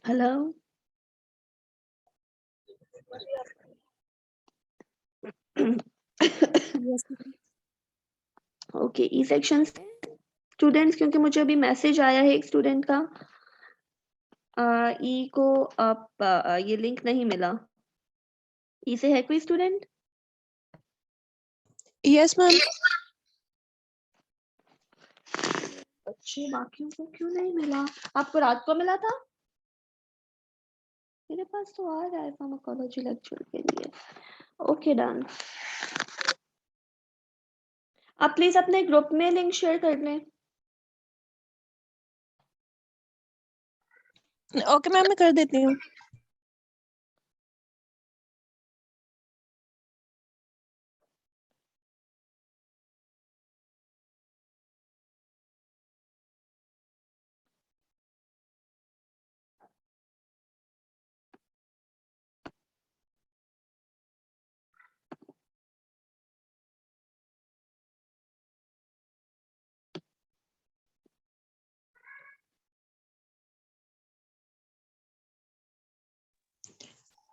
Hello. Yes, ma'am. Okay, E section से students, क्योंकि मुझे अभी मैसेज आया है एक स्टूडेंट का, ई को आप ये लिंक नहीं मिला। ई से है कोई स्टूडेंट? Yes, ma'am. अच्छे, बाकियों को क्यों नहीं मिला? आपको रात को मिला था? मेरे पास तो आ रहा है फार्माकोलॉजी लेक्चर के लिए। Okay, done. आप प्लीज अपने ग्रुप में लिंक शेयर कर लें। ओके मैम, मैं कर देती हूँ।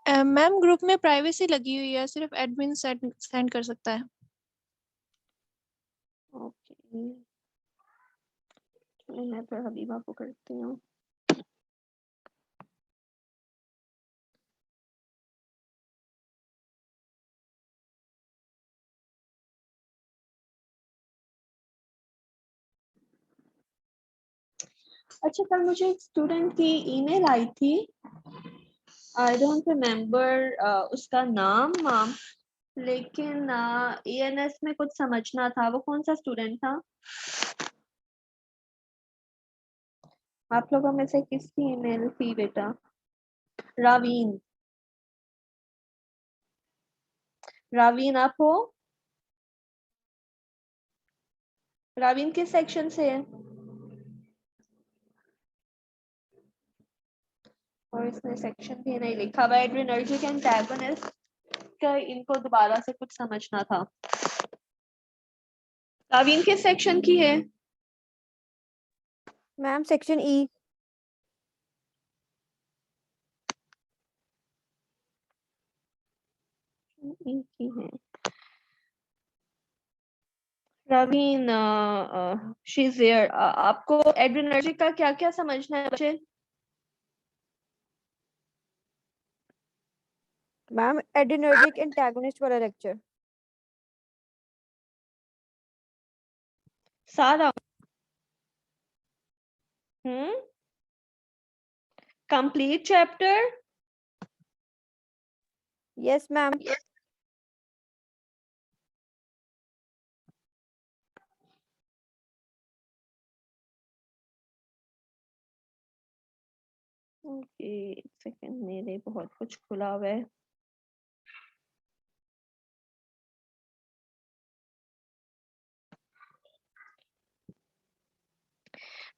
मैम ग्रुप में प्राइवेसी लगी हुई है, सिर्फ एडमिन सेंड कर सकता है। ओके, मैं फिर हबीबा को करती हूँ। अच्छा, कल मुझे एक स्टूडेंट की ईमेल आई थी, आई डोंट रिमेम्बर उसका नाम, लेकिन ENS में कुछ समझना था। वो कौन सा स्टूडेंट था? आप लोगों में से किसकी ईमेल थी बेटा? रावीन, रावीन आप हो? रावीन किस सेक्शन से है? और इसने सेक्शन भी नहीं लिखा हुआ। एड्रेनर्जिक एंटागोनिस्ट का इनको दोबारा से कुछ समझना था। रावीन किस सेक्शन की है? Ma'am section E. की है रावीन, शी इज देयर। आपको एड्रेनर्जिक का क्या क्या समझना है बच्चे? मैम एड्रेनर्जिक एंटागोनिस्ट वाला लेक्चर। सारा? Complete chapter? Yes ma'am. Okay, एक सेकंड, मेरे बहुत कुछ खुला हुआ है।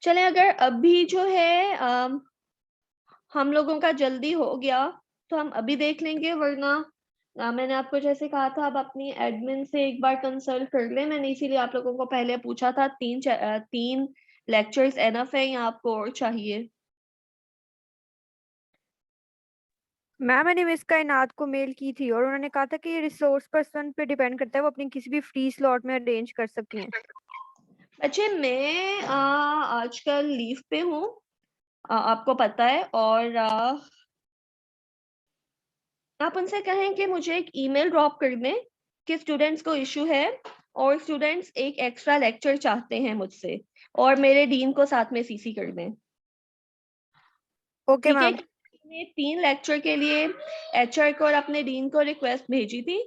चले, अगर अभी जो है हम लोगों का जल्दी हो गया तो हम अभी देख लेंगे, वरना मैंने आपको जैसे कहा था, आप अपनी एडमिन से एक बार कंसल्ट कर लें। मैंने इसीलिए आप लोगों को पहले पूछा था, तीन लेक्चर्स एनफ है या आपको और चाहिए? मैम मैंने मिस कायनात को मेल की थी और उन्होंने कहा था कि ये रिसोर्स पर्सन पे डिपेंड करता है, वो अपनी किसी भी फ्री स्लॉट में अरेंज कर सकती हैं। अच्छा, मैं आजकल लीव पे हूँ, आपको पता है, और आप उनसे कहें कि मुझे एक ईमेल ड्रॉप कर दें कि स्टूडेंट्स को इशू है और स्टूडेंट्स एक एक्स्ट्रा लेक्चर चाहते हैं मुझसे, और मेरे डीन को साथ में सीसी कर दें। ओके ठीक है? मैम। मैंने 3 लेक्चर के लिए एचआर को और अपने डीन को रिक्वेस्ट भेजी थी।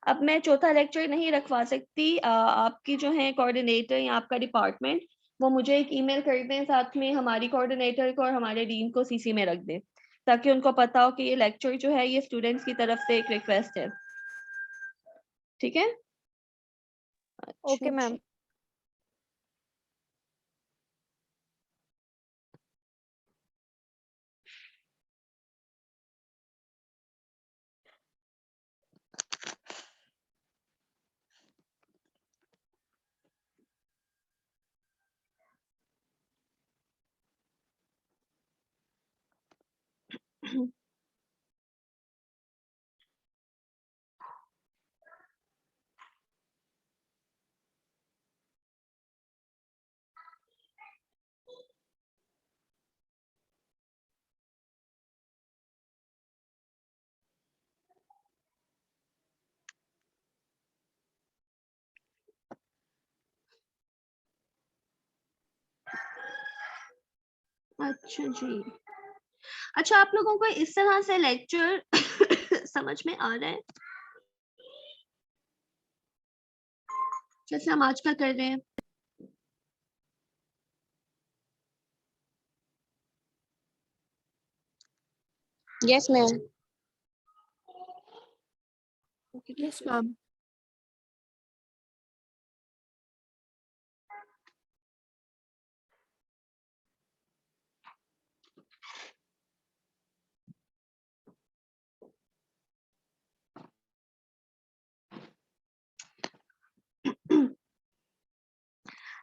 अब मैं चौथा लेक्चर नहीं रखवा सकती। आपकी जो है कोऑर्डिनेटर या आपका डिपार्टमेंट, वो मुझे एक ईमेल कर दें, साथ में हमारी कोऑर्डिनेटर को और हमारे डीन को सीसी में रख दें, ताकि उनको पता हो कि ये लेक्चर जो है ये स्टूडेंट्स की तरफ से एक रिक्वेस्ट है। ठीक है? ओके अच्छा, मैम। अच्छा जी, अच्छा आप लोगों को इस तरह से लेक्चर समझ में आ रहा है जैसे हम आजकल कर रहे हैं? Yes, ma'am. Yes ma'am.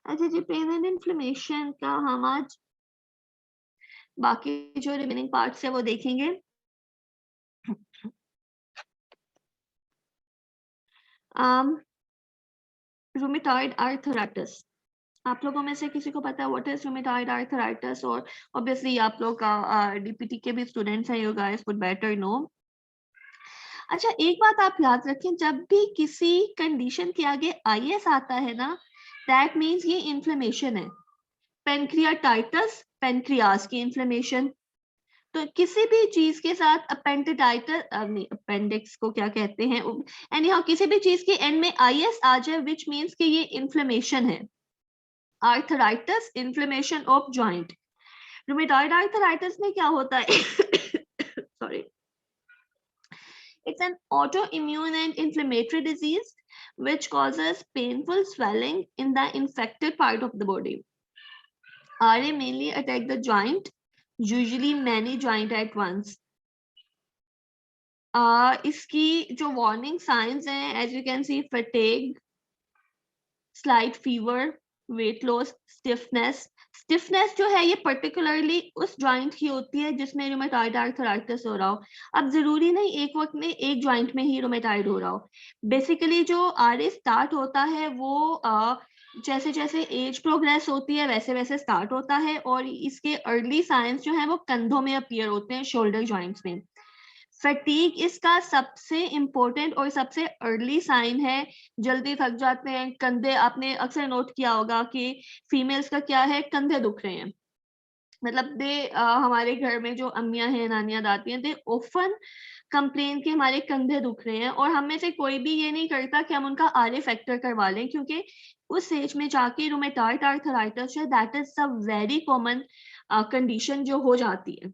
अच्छा जी, पेन एंड इन्फ्लेमेशन का हम आज बाकी जो रिमेनिंग पार्ट्स है वो देखेंगे। रूमेटॉइड आर्थराइटिस, आप लोगों में से किसी को पता है व्हाट इज रूमेटॉइड आर्थराइटिस? और ऑब्वियसली आप लोग डीपीटी के भी स्टूडेंट्स हैं, you guys would better know. अच्छा एक बात आप याद रखें, जब भी किसी कंडीशन के आगे आईएस आता है ना, दैट मींस ये इन्फ्लेमेशन है। पेनक्रियाटाइटिस, पेनक्रियास की इन्फ्लेमेशन। तो किसी भी चीज के साथ अपेंडिटाइटिस, नहीं अपेंडिक्स को क्या कहते हैं, एनीहाउ किसी भी चीज के एंड में आईएस आ जाए विच मींस कि ये इन्फ्लेमेशन है। Arthritis, inflammation of joint. Rheumatoid arthritis में क्या होता है? Sorry, it's an autoimmune and inflammatory disease which causes painful swelling in the infected part of the body. RA mainly attack the joint, usually many joint at once. इसकी जो warning signs हैं, as you can see, fatigue, slight fever, weight loss, stiffness. Stiffness जो है ये particularly उस joint की होती है जिसमें रूमेटॉइड आर्थराइटिस हो रहा हो। अब जरूरी नहीं एक वक्त में एक जॉइंट में ही रूमेटॉइड हो रहा हो। बेसिकली जो आरए स्टार्ट होता है वो जैसे जैसे एज प्रोग्रेस होती है वैसे वैसे स्टार्ट होता है, और इसके अर्ली साइंस जो है वो कंधों में अपीयर होते हैं, शोल्डर जॉइंट्स में। फटीग इसका सबसे इंपॉर्टेंट और सबसे अर्ली साइन है। जल्दी थक जाते हैं कंधे, आपने अक्सर नोट किया होगा कि फीमेल्स का क्या है, कंधे दुख रहे हैं। मतलब हमारे घर में जो अम्मियां हैं, नानियां, दादी हैं, दे ऑफन कंप्लेन कि हमारे कंधे दुख रहे हैं, और हम में से कोई भी ये नहीं करता कि हम उनका आरए फैक्टर करवा लें, क्योंकि उस एज में जाके रूमेटॉइड आर्थराइटिस है, that is a very common condition जो हो जाती है।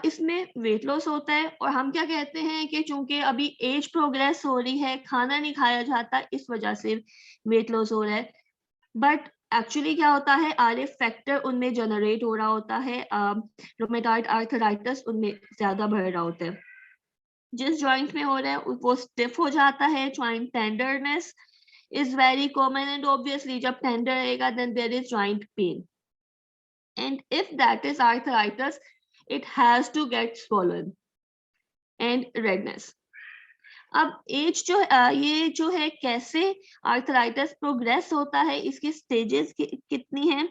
इसमें वेट लॉस होता है, और हम क्या कहते हैं कि चूंकि अभी एज प्रोग्रेस हो रही है, खाना नहीं खाया जाता, इस वजह से वेट लॉस हो रहा है। बट एक्चुअली क्या होता है, आरए फैक्टर उनमें जनरेट हो रहा होता है, रूमेटॉइड आर्थराइटिस उनमें ज्यादा बढ़ रहा होता है। जिस जॉइंट में हो रहा है वो स्टिफ हो जाता है, joint tenderness is very common, and obviously जब टेंडर रहेगा then there is joint pain, and if that is arthritis it has to get swollen and redness. अब एज जो ये जो है कैसे आर्थराइटिस प्रोग्रेस होता है, इसकी स्टेजेस कितनी हैं?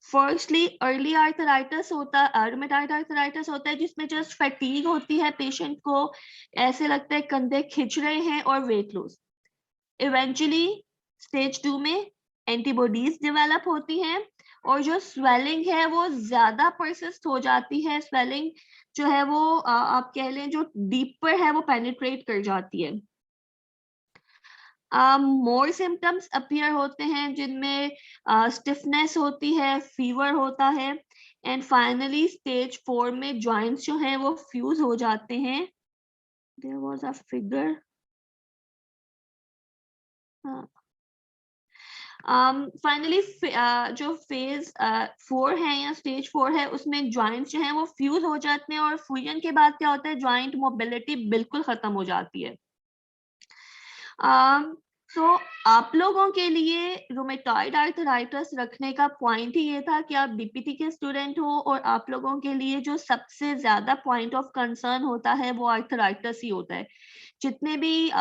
फर्स्टली अर्ली आर्थराइटिस होता, रूमेटॉइड आर्थराइटिस होता है जिसमें जस्ट फटीग होती है, पेशेंट को ऐसे लगता है कंधे खिंच रहे हैं, और वेट लॉस। इवेंचुअली स्टेज 2 में एंटीबॉडीज डेवलप होती हैं, और जो स्वेलिंग है वो ज्यादा परसिस्ट हो जाती है। स्वेलिंग जो है वो आप कह लें जो डीपर है वो पेनिट्रेट कर जाती है। मोर सिम्टम्स अपीयर होते हैं जिनमें स्टिफनेस होती है, फीवर होता है, एंड फाइनली स्टेज 4 में जॉइंट्स जो हैं वो फ्यूज हो जाते हैं। There was a figure, finally जो फेज 4 है या स्टेज 4 है उसमें जॉइंट्स जो हैं वो फ्यूज हो जाते हैं, और फ्यूजन के बाद क्या होता है, जॉइंट मोबिलिटी बिल्कुल खत्म हो जाती है। सो आप लोगों के लिए रूमेटॉइड आर्थराइटिस रखने का पॉइंट ही ये था कि आप बीपीटी के स्टूडेंट हो, और आप लोगों के लिए जो सबसे ज्यादा पॉइंट ऑफ कंसर्न होता है वो आर्थराइटिस ही होता है। जितने भी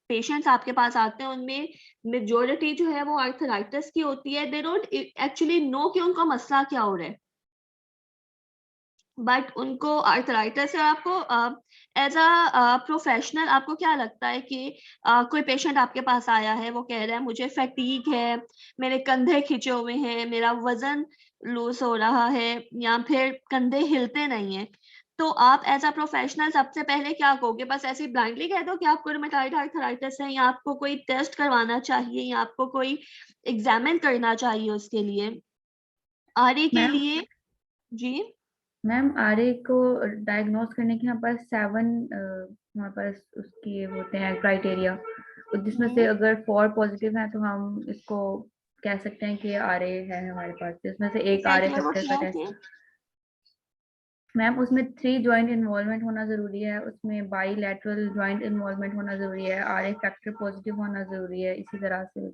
पेशेंट्स आपके पास आते हैं उनमें मेजोरिटी जो है वो आर्थराइटिस की होती है। दे डोंट एक्चुअली नो कि उनको मसला क्या हो रहा है, बट उनको आर्थराइटिस है। आपको एज अ प्रोफेशनल आपको क्या लगता है कि कोई पेशेंट आपके पास आया है, वो कह रहा है मुझे फैटीग है, मेरे कंधे खिंचे हुए हैं, मेरा वजन लूज हो रहा है, या फिर कंधे हिलते नहीं है, तो आप एज अ प्रोफेशनल सबसे पहले क्या कहोगे? बस ऐसे ब्लाइंडली कह दो कि आपको रूमेटॉइड आर्थराइटिस है, या आपको कोई टेस्ट करवाना चाहिए, या आपको कोई एग्जामिन करना चाहिए उसके लिए? आरए के मैम लिए जी मैम आरए को डायग्नोस करने के हमारे पास 7 हमारे पास उसके होते हैं क्राइटेरिया, जिसमें से अगर 4 पॉजिटिव है तो हम इसको कह सकते हैं कि आरए है हमारे पास, जिसमें से एक आरए एग्जैक्टली वो फैक्टर का क्या थे? टेस्ट। मैम उसमें 3 जॉइंट इन्वॉल्वमेंट होना जरूरी है, उसमें बाईलैटरल जॉइंट इन्वॉल्वमेंट होना जरूरी है, आरए फैक्टर पॉजिटिव होना जरूरी है, इसी तरह से।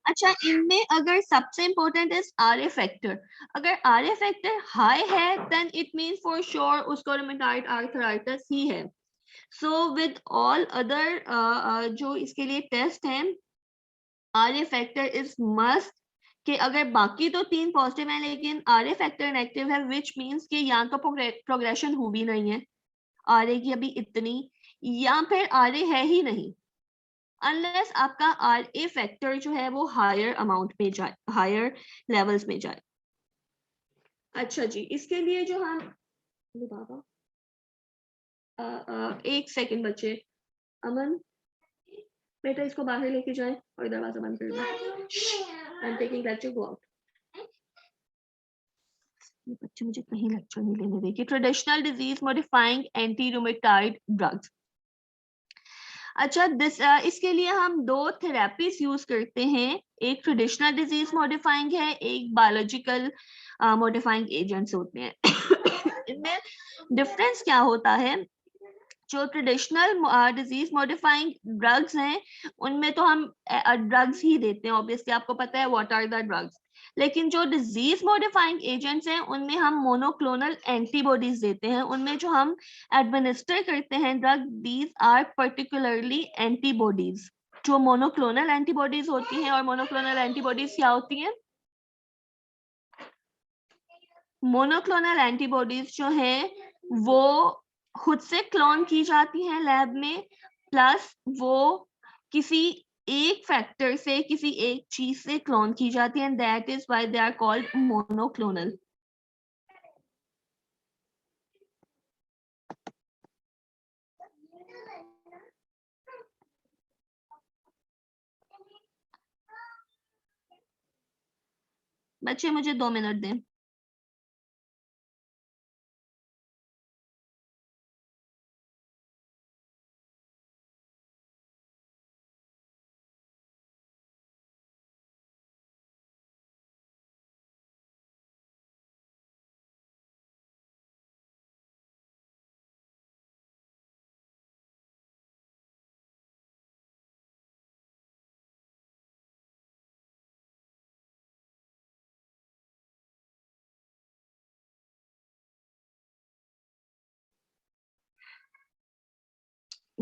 अच्छा, इनमें अगर सबसे इंपॉर्टेंट इज आरए फैक्टर, अगर आरए फैक्टर हाई है then it means for sure उसको रूमेटॉइड आर्थराइटिस ही है। सो विद ऑल अदर जो इसके लिए टेस्ट हैं, आरए फैक्टर इज मस्ट, कि अगर बाकी तो 3 पॉजिटिव हैं लेकिन आरए फैक्टर नेगेटिव है, विच मींस कि या तो प्रोग्रेशन हो भी नहीं है आरए की अभी इतनी, या फिर आरए है ही नहीं, अनलेस आपका आरए फैक्टर जो है वो हायर अमाउंट में जाए, हायर लेवल्स में जाए। अच्छा जी, इसके लिए जो हम बाबा एक सेकंड बच्चे, अमन बेटा इसको बाहर लेके जाए और दरवाजा बंद कर दो। I am taking lecture, go out. ये बच्चे मुझे कहीं लेक्चर नहीं लेने देंगे। Traditional disease modifying anti rheumatoid drugs. अच्छा, इसके लिए हम 2 थेरेपीज यूज करते हैं, एक ट्रेडिशनल डिजीज मॉडिफाइंग है, एक बायोलॉजिकल मॉडिफाइंग एजेंट्स होते हैं। इनमें डिफरेंस क्या होता है? जो ट्रेडिशनल डिजीज मॉडिफाइंग ड्रग्स हैं उनमें तो हम ड्रग्स ही देते हैं, ऑब्वियसली आपको पता है व्हाट आर द ड्रग्स। लेकिन जो डिजीज मॉडिफाइंग एजेंट्स हैं उनमें हम मोनोक्लोनल एंटीबॉडीज देते हैं, उनमें जो हम एडमिनिस्टर करते हैं drug, these are particularly antibodies, जो मोनोक्लोनल एंटीबॉडीज होती हैं। और मोनोक्लोनल एंटीबॉडीज क्या होती हैं? मोनोक्लोनल एंटीबॉडीज जो है वो खुद से क्लोन की जाती हैं लैब में, प्लस वो किसी एक फैक्टर से, किसी एक चीज से क्लोन की जाती है, that is why they are called monoclonal. बच्चे मुझे 2 मिनट दें।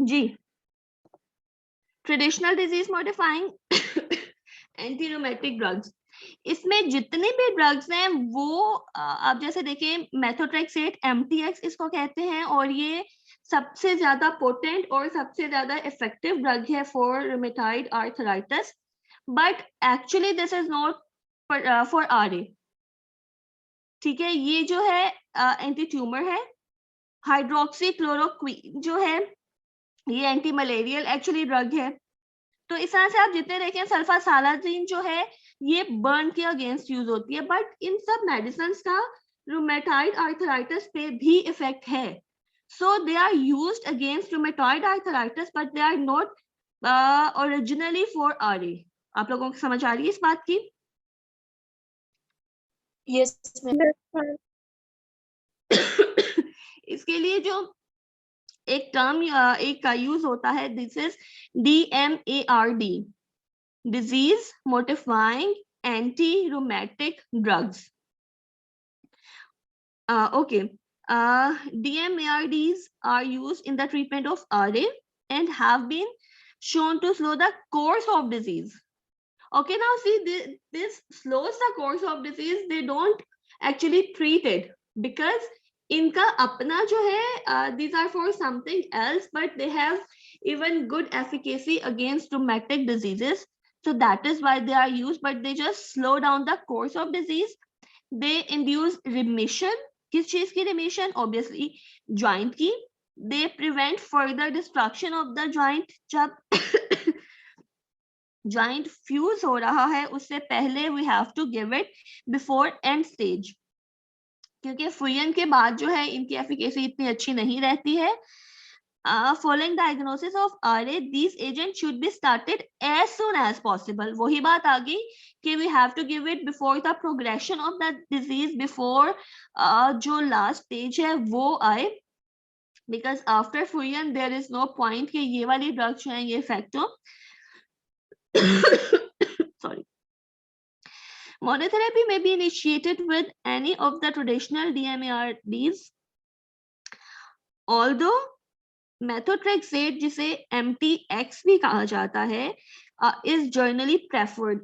जी, traditional disease modifying anti rheumatic drugs, इसमें जितने भी ड्रग्स हैं वो आप जैसे देखिए मेथोट्रेक्सेट, एमटीएक्स इसको कहते हैं, और ये सबसे ज्यादा पोटेंट और सबसे ज्यादा इफेक्टिव ड्रग है for rheumatoid arthritis, but actually this is not for RA. ठीक है, ये जो है एंटी ट्यूमर है। हाइड्रोक्सी क्लोरोक्वीन जो है ये एंटी मलेरियल एक्चुअली ड्रग है। तो इस तरह से आप जितने देखें, सल्फासालाजीन जो है ये बर्न के अगेंस्ट यूज होती है, बट इन सब मेडिसिन का रूमेटॉइड आर्थराइटिस पे भी इफेक्ट है। So they are used against rheumatoid arthritis but they are not originally for RA. आप लोगों को समझ आ रही है इस बात की? Yes ma'am. इसके लिए जो एक टर्म एक का यूज होता है, this is DMARD, disease modifying anti rheumatic drugs. Okay, DMARDs are used in the treatment of RA and have been shown to slow the course of disease. Okay, now see, this slows the course of disease. They don't actually treat it because इनका अपना जो है, these are for something else, but they have even good efficacy against rheumatic diseases. So that is why they are used, but they just slow down the course of disease. They induce remission. किस चीज की remission? Obviously joint की. They prevent further destruction of the joint. जब joint fuse हो रहा है उससे पहले we have to give it before end stage, क्योंकि फुयन के बाद जो है इनकी एफिकेसी इतनी अच्छी नहीं रहती है. Following diagnosis of RA, these agents should be started as soon as possible. वही बात आ गई कि we have to give it before the progression of the disease, before जो last stage है वो आए, because after फुयन there is no point कि ये वाली ड्रग जो है ये इफेक्ट हो. Sorry. Monotherapy may be initiated with any of the traditional DMARDs, although methotrexate, जिसे MTX भी कहा जाता है, is generally preferred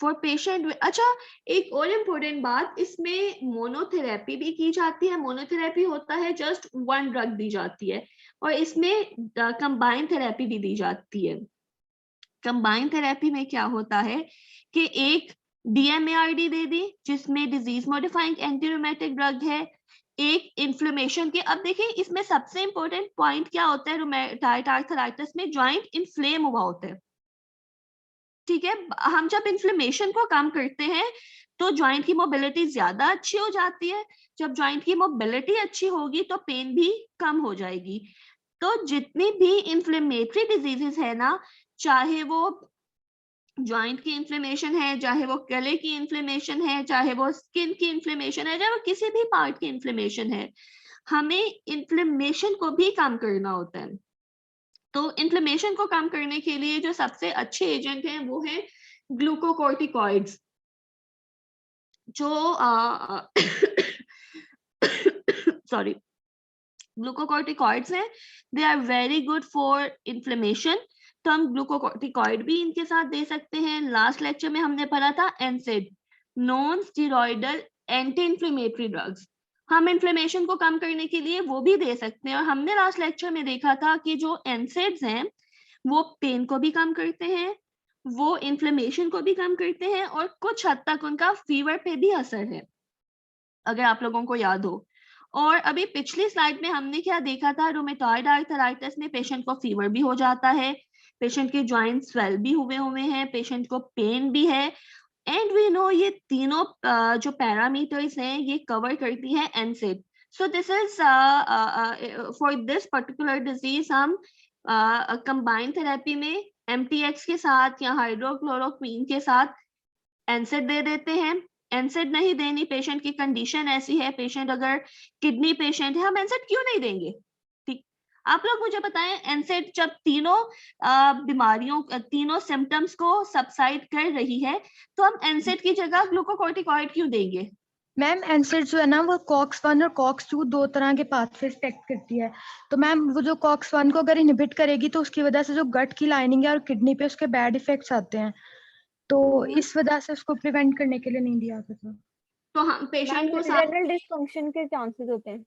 for patient with. अच्छा, एक और इम्पोर्टेंट बात, इसमें मोनोथेरेपी भी की जाती है. मोनोथेरेपी होता है जस्ट वन ड्रग दी जाती है, और इसमें कंबाइन थेरेपी भी दी जाती है. कंबाइन थेरेपी में क्या होता है कि एक DMARD दे दी जिसमें disease modifying anti rheumatic drug है, एक इन्फ्लेमेशन के. अब देखिए इसमें सबसे इंपॉर्टेंट पॉइंट क्या होता है, रूमेटॉइड आर्थराइटिस में जॉइंट इन्फ्लेम हुआ होता है. ठीक है, हम जब इन्फ्लेमेशन को कम करते हैं तो जॉइंट की मोबिलिटी ज्यादा अच्छी हो जाती है. जब जॉइंट की मोबिलिटी अच्छी होगी तो पेन भी कम हो जाएगी. तो जितनी भी इन्फ्लेमेटरी डिजीजेस है ना, चाहे वो जॉइंट की इन्फ्लेमेशन है, चाहे वो गले की इन्फ्लेमेशन है, चाहे वो स्किन की इन्फ्लेमेशन है, चाहे वो किसी भी पार्ट की इन्फ्लेमेशन है, हमें इन्फ्लेमेशन को भी कम करना होता है. तो इन्फ्लेमेशन को कम करने के लिए जो सबसे अच्छे एजेंट हैं वो है ग्लूकोकॉर्टिकॉइड्स, जो सॉरी ग्लूकोकॉर्टिकॉइड्स हैं. They are very good for inflammation, तो हम ग्लूकोकॉर्टिकॉइड भी इनके साथ दे सकते हैं. लास्ट लेक्चर में हमने पढ़ा था NSAID, non steroidal anti inflammatory drugs. हम इन्फ्लेमेशन को कम करने के लिए वो भी दे सकते हैं. और हमने लास्ट लेक्चर में देखा था कि जो NSAIDs हैं वो पेन को भी कम करते हैं, वो इन्फ्लेमेशन को भी कम करते हैं, और कुछ हद तक उनका फीवर पे भी असर है, अगर आप लोगों को याद हो. और अभी पिछली स्लाइड में हमने क्या देखा था, रूमेटॉइड आर्थराइटिस में पेशेंट को फीवर भी हो जाता है, पेशेंट के जॉइंट स्वेल भी हुए हैं, पेशेंट को पेन भी है. एंड वी नो ये तीनों जो पैरामीटर्स हैं ये कवर करती है NSAID. So this is for this particular disease हम कंबाइन थेरेपी में MTX के साथ या हाइड्रोक्लोरोक्वीन के साथ NSAID दे देते हैं. NSAID नहीं देनी, पेशेंट की कंडीशन ऐसी है, पेशेंट अगर किडनी पेशेंट है, हम NSAID क्यों नहीं देंगे. ठीक, आप लोग मुझे बताएं, NSAID जब तीनों बीमारियों, तीनों सिम्टम्स को सबसाइड कर रही है, तो हम NSAID की जगह ग्लूकोकॉर्टिकॉइड क्यों देंगे. मैम NSAID जो है ना वो COX-1 और COX-2 दो तरह के पाथवे इफेक्ट करती है. तो मैम वो जो COX-1 को अगर इनहिबिट करेगी तो उसकी वजह से जो गट की लाइनिंग है और किडनी पे उसके बैड इफेक्ट्स आते हैं, तो इस वजह से उसको प्रिवेंट करने के लिए नहीं दिया जाता. तो हम पेशेंट को रेनल डिसफंक्शन के चांसेस होते हैं.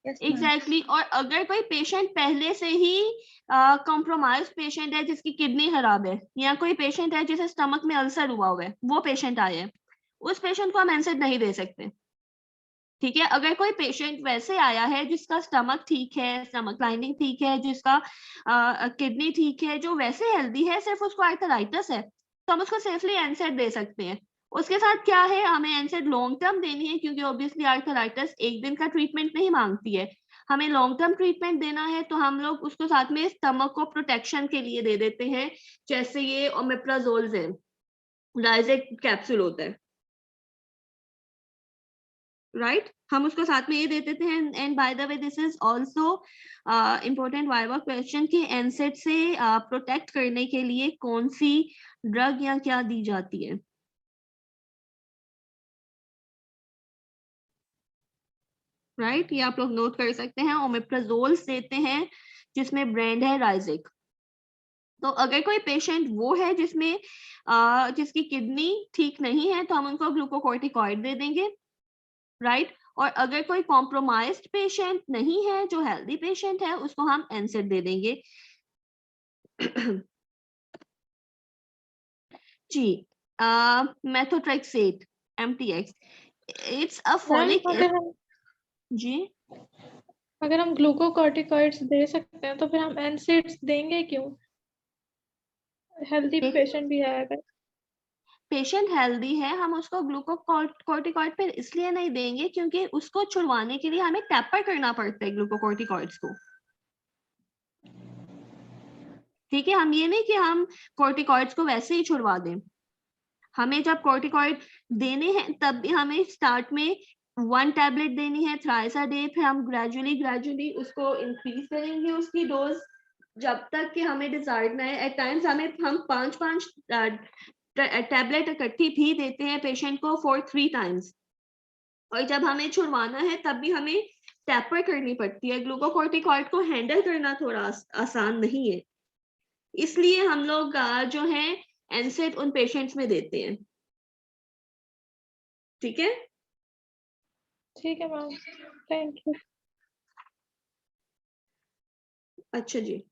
एग्जैक्टली. और अगर कोई पेशेंट पहले से ही कॉम्प्रोमाइज पेशेंट है जिसकी किडनी खराब है, या कोई पेशेंट है जिसे स्टमक में अल्सर हुआ है, वो पेशेंट आए हैं, उस पेशेंट को हम NSAID नहीं दे सकते. ठीक है, अगर कोई पेशेंट वैसे आया है जिसका स्टमक ठीक है, स्टमक लाइनिंग ठीक है, जिसका किडनी ठीक है, जो वैसे हेल्दी है, सिर्फ उसको आर्थराइटिस है, तो हम उसको सेफली NSAID दे सकते हैं. उसके साथ क्या है, हमें NSAID लॉन्ग टर्म देनी है, क्योंकि ऑब्वियसली आर्थराइटिस एक दिन का ट्रीटमेंट नहीं मांगती है, हमें लॉन्ग टर्म ट्रीटमेंट देना है. तो हम लोग उसको साथ में स्टमक को प्रोटेक्शन के लिए दे देते हैं, जैसे ये ओमेप्राजोल है, लाइजेक कैप्सूल होता है. राइट हम उसको साथ में ये दे देते हैं। And by the way this is also important viva question कि एनसेड से प्रोटेक्ट करने के लिए कौन सी ड्रग या क्या दी जाती है। राइट ये आप लोग नोट कर सकते हैं। ओमेप्राजोल देते हैं जिसमें ब्रांड है राइजिक। तो अगर कोई पेशेंट वो है जिसमें जिसकी किडनी ठीक नहीं है तो हम उनको ग्लूकोकॉर्टिकॉइड दे देंगे। राइट और अगर कोई कॉम्प्रोमाइज्ड पेशेंट नहीं है, जो हेल्दी पेशेंट है, उसको हम एनसेड दे देंगे। जी methotrexate MTX it's a folic जी अगर हम ग्लूकोकॉर्टिकॉइड्स दे सकते हैं तो फिर हम एनसेड्स देंगे क्यों? हेल्दी पेशेंट भी है अगर पेशेंट हेल्दी है हम उसको ग्लूकोकॉर्टिकॉइड पर इसलिए नहीं देंगे क्योंकि उसको छुड़वाने के लिए हमें टैपर करना पड़ता है ग्लूकोकॉर्टिकॉइड्स को। ठीक है हम ये नहीं कि हम कॉर्टिकॉइड्स को वैसे ही छुड़वा दें। हमें जब कॉर्टिकॉइड देने हैं तब भी हमें स्टार्ट में 1 टैबलेट देनी है थ्राइस अ डे, फिर हम ग्रेजुअली उसको इंक्रीज करेंगे उसकी डोज जब तक कि हमें डिजायर्ड ना है। एट टाइम्स हम 5 टैबलेट इकट्ठी भी देते हैं पेशेंट को फॉर 3 टाइम्स। और जब हमें छुड़वाना है तब भी हमें टैपर करनी पड़ती है। ग्लूकोकॉर्टिकॉइड को हैंडल करना थोड़ा आसान नहीं है, इसलिए हम लोग जो है एनसेड उन पेशेंट्स में देते हैं। ठीक है मैम थैंक यू। अच्छा जी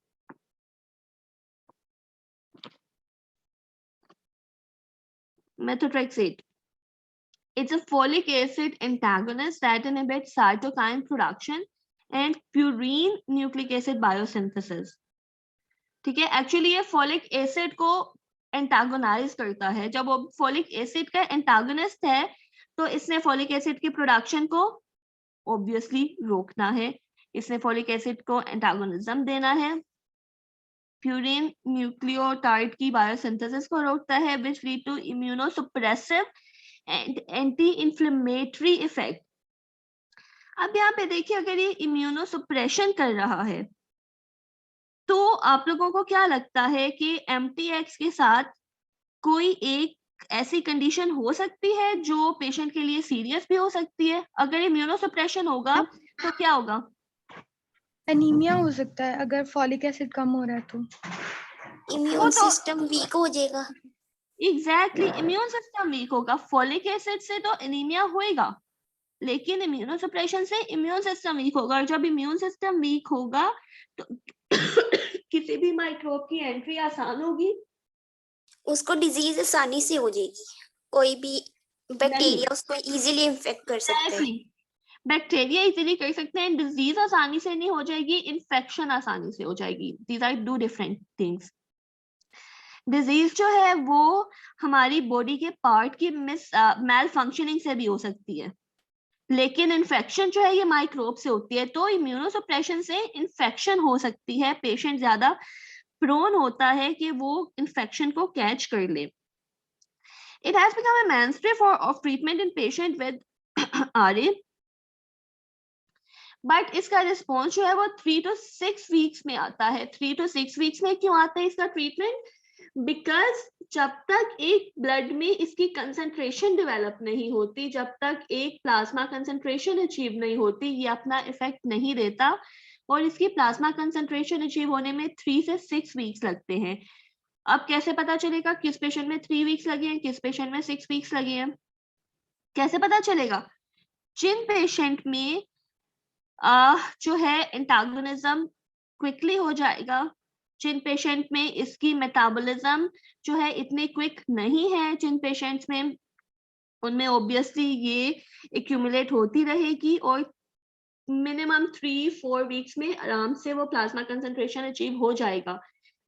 methotrexate it's a folic acid antagonist that inhibits cytokine production and purine nucleic acid biosynthesis। ठीक है एक्चुअली ये फॉलिक एसिड को एंटागोनाइज करता है। जब वो फॉलिक एसिड का एंटागोनिस्ट है तो इसने फॉलिक एसिड की प्रोडक्शन को ऑब्वियसली रोकना है, इसने फॉलिक एसिड को एंटागोनिज्म देना है। प्यूरिन न्यूक्लियोटाइड की बायोसिंथेसिस को रोकता है which lead to immunosuppressive and anti-inflammatory effect। अब यहाँ पे देखिए अगर ये इम्यूनोसुप्रेशन कर रहा है तो आप लोगों को क्या लगता है कि MTX के साथ कोई एक ऐसी कंडीशन हो सकती है जो पेशेंट के लिए सीरियस भी हो सकती है? अगर इम्यूनोसुप्रेशन होगा तो क्या होगा? एनीमिया हो सकता है अगर फॉलिक एसिड कम हो रहा है तो इम्यून सिस्टम वीक हो जाएगा। एग्जैक्टली इम्यून सिस्टम वीक होगा। फॉलिक एसिड से तो एनीमिया होएगा लेकिन इम्यूनोसुप्रेशन से इम्यून सिस्टम वीक होगा और जब इम्यून सिस्टम वीक होगा तो किसी भी माइक्रोब की एंट्री आसान होगी, उसको डिजीज आसानी से हो जाएगी। कोई भी बैक्टीरिया उसको इजीली इन्फेक्ट कर सकते हैं। बैक्टीरिया इजीली कर सकते हैं, डिजीज आसानी से नहीं हो जाएगी, इन्फेक्शन आसानी से हो जाएगी। These are 2 different things. Disease जो है वो हमारी बॉडी के पार्ट की मेल फंक्शनिंग से भी हो सकती है लेकिन इन्फेक्शन जो है ये माइक्रोब से होती है। तो इम्यूनोसुप्रेशन से इन्फेक्शन हो सकती है, पेशेंट ज्यादा प्रोन होता है कि वो इन्फेक्शन को कैच कर ले। It has become a mainstay of treatment in patient with RA, but इसका रिस्पॉन्स जो है वो 3 to 6 वीक्स में आता है। 3 to 6 वीक्स में क्यों आता है इसका ट्रीटमेंट? बिकॉज जब तक एक ब्लड में इसकी कंसंट्रेशन डेवलप नहीं होती, जब तक एक प्लाज्मा कंसंट्रेशन अचीव नहीं होती, ये अपना इफेक्ट नहीं देता और इसकी प्लाज्मा कंसंट्रेशन अचीव होने में 3 से 6 वीक्स लगते हैं। अब कैसे पता चलेगा किस पेशेंट में 3 वीक्स लगे हैं, किस पेशेंट में 6 वीक्स लगे हैं? कैसे पता चलेगा? जिन पेशेंट में जो है एंटागोनिज्म क्विकली हो जाएगा, जिन पेशेंट में इसकी मेटाबॉलिज्म जो है इतने क्विक नहीं है, जिन पेशेंट्स में उनमें ऑब्वियसली ये एक्यूमुलेट होती रहेगी और मिनिमम 3-4 वीक्स में आराम से वो प्लाज्मा कंसंट्रेशन अचीव हो जाएगा।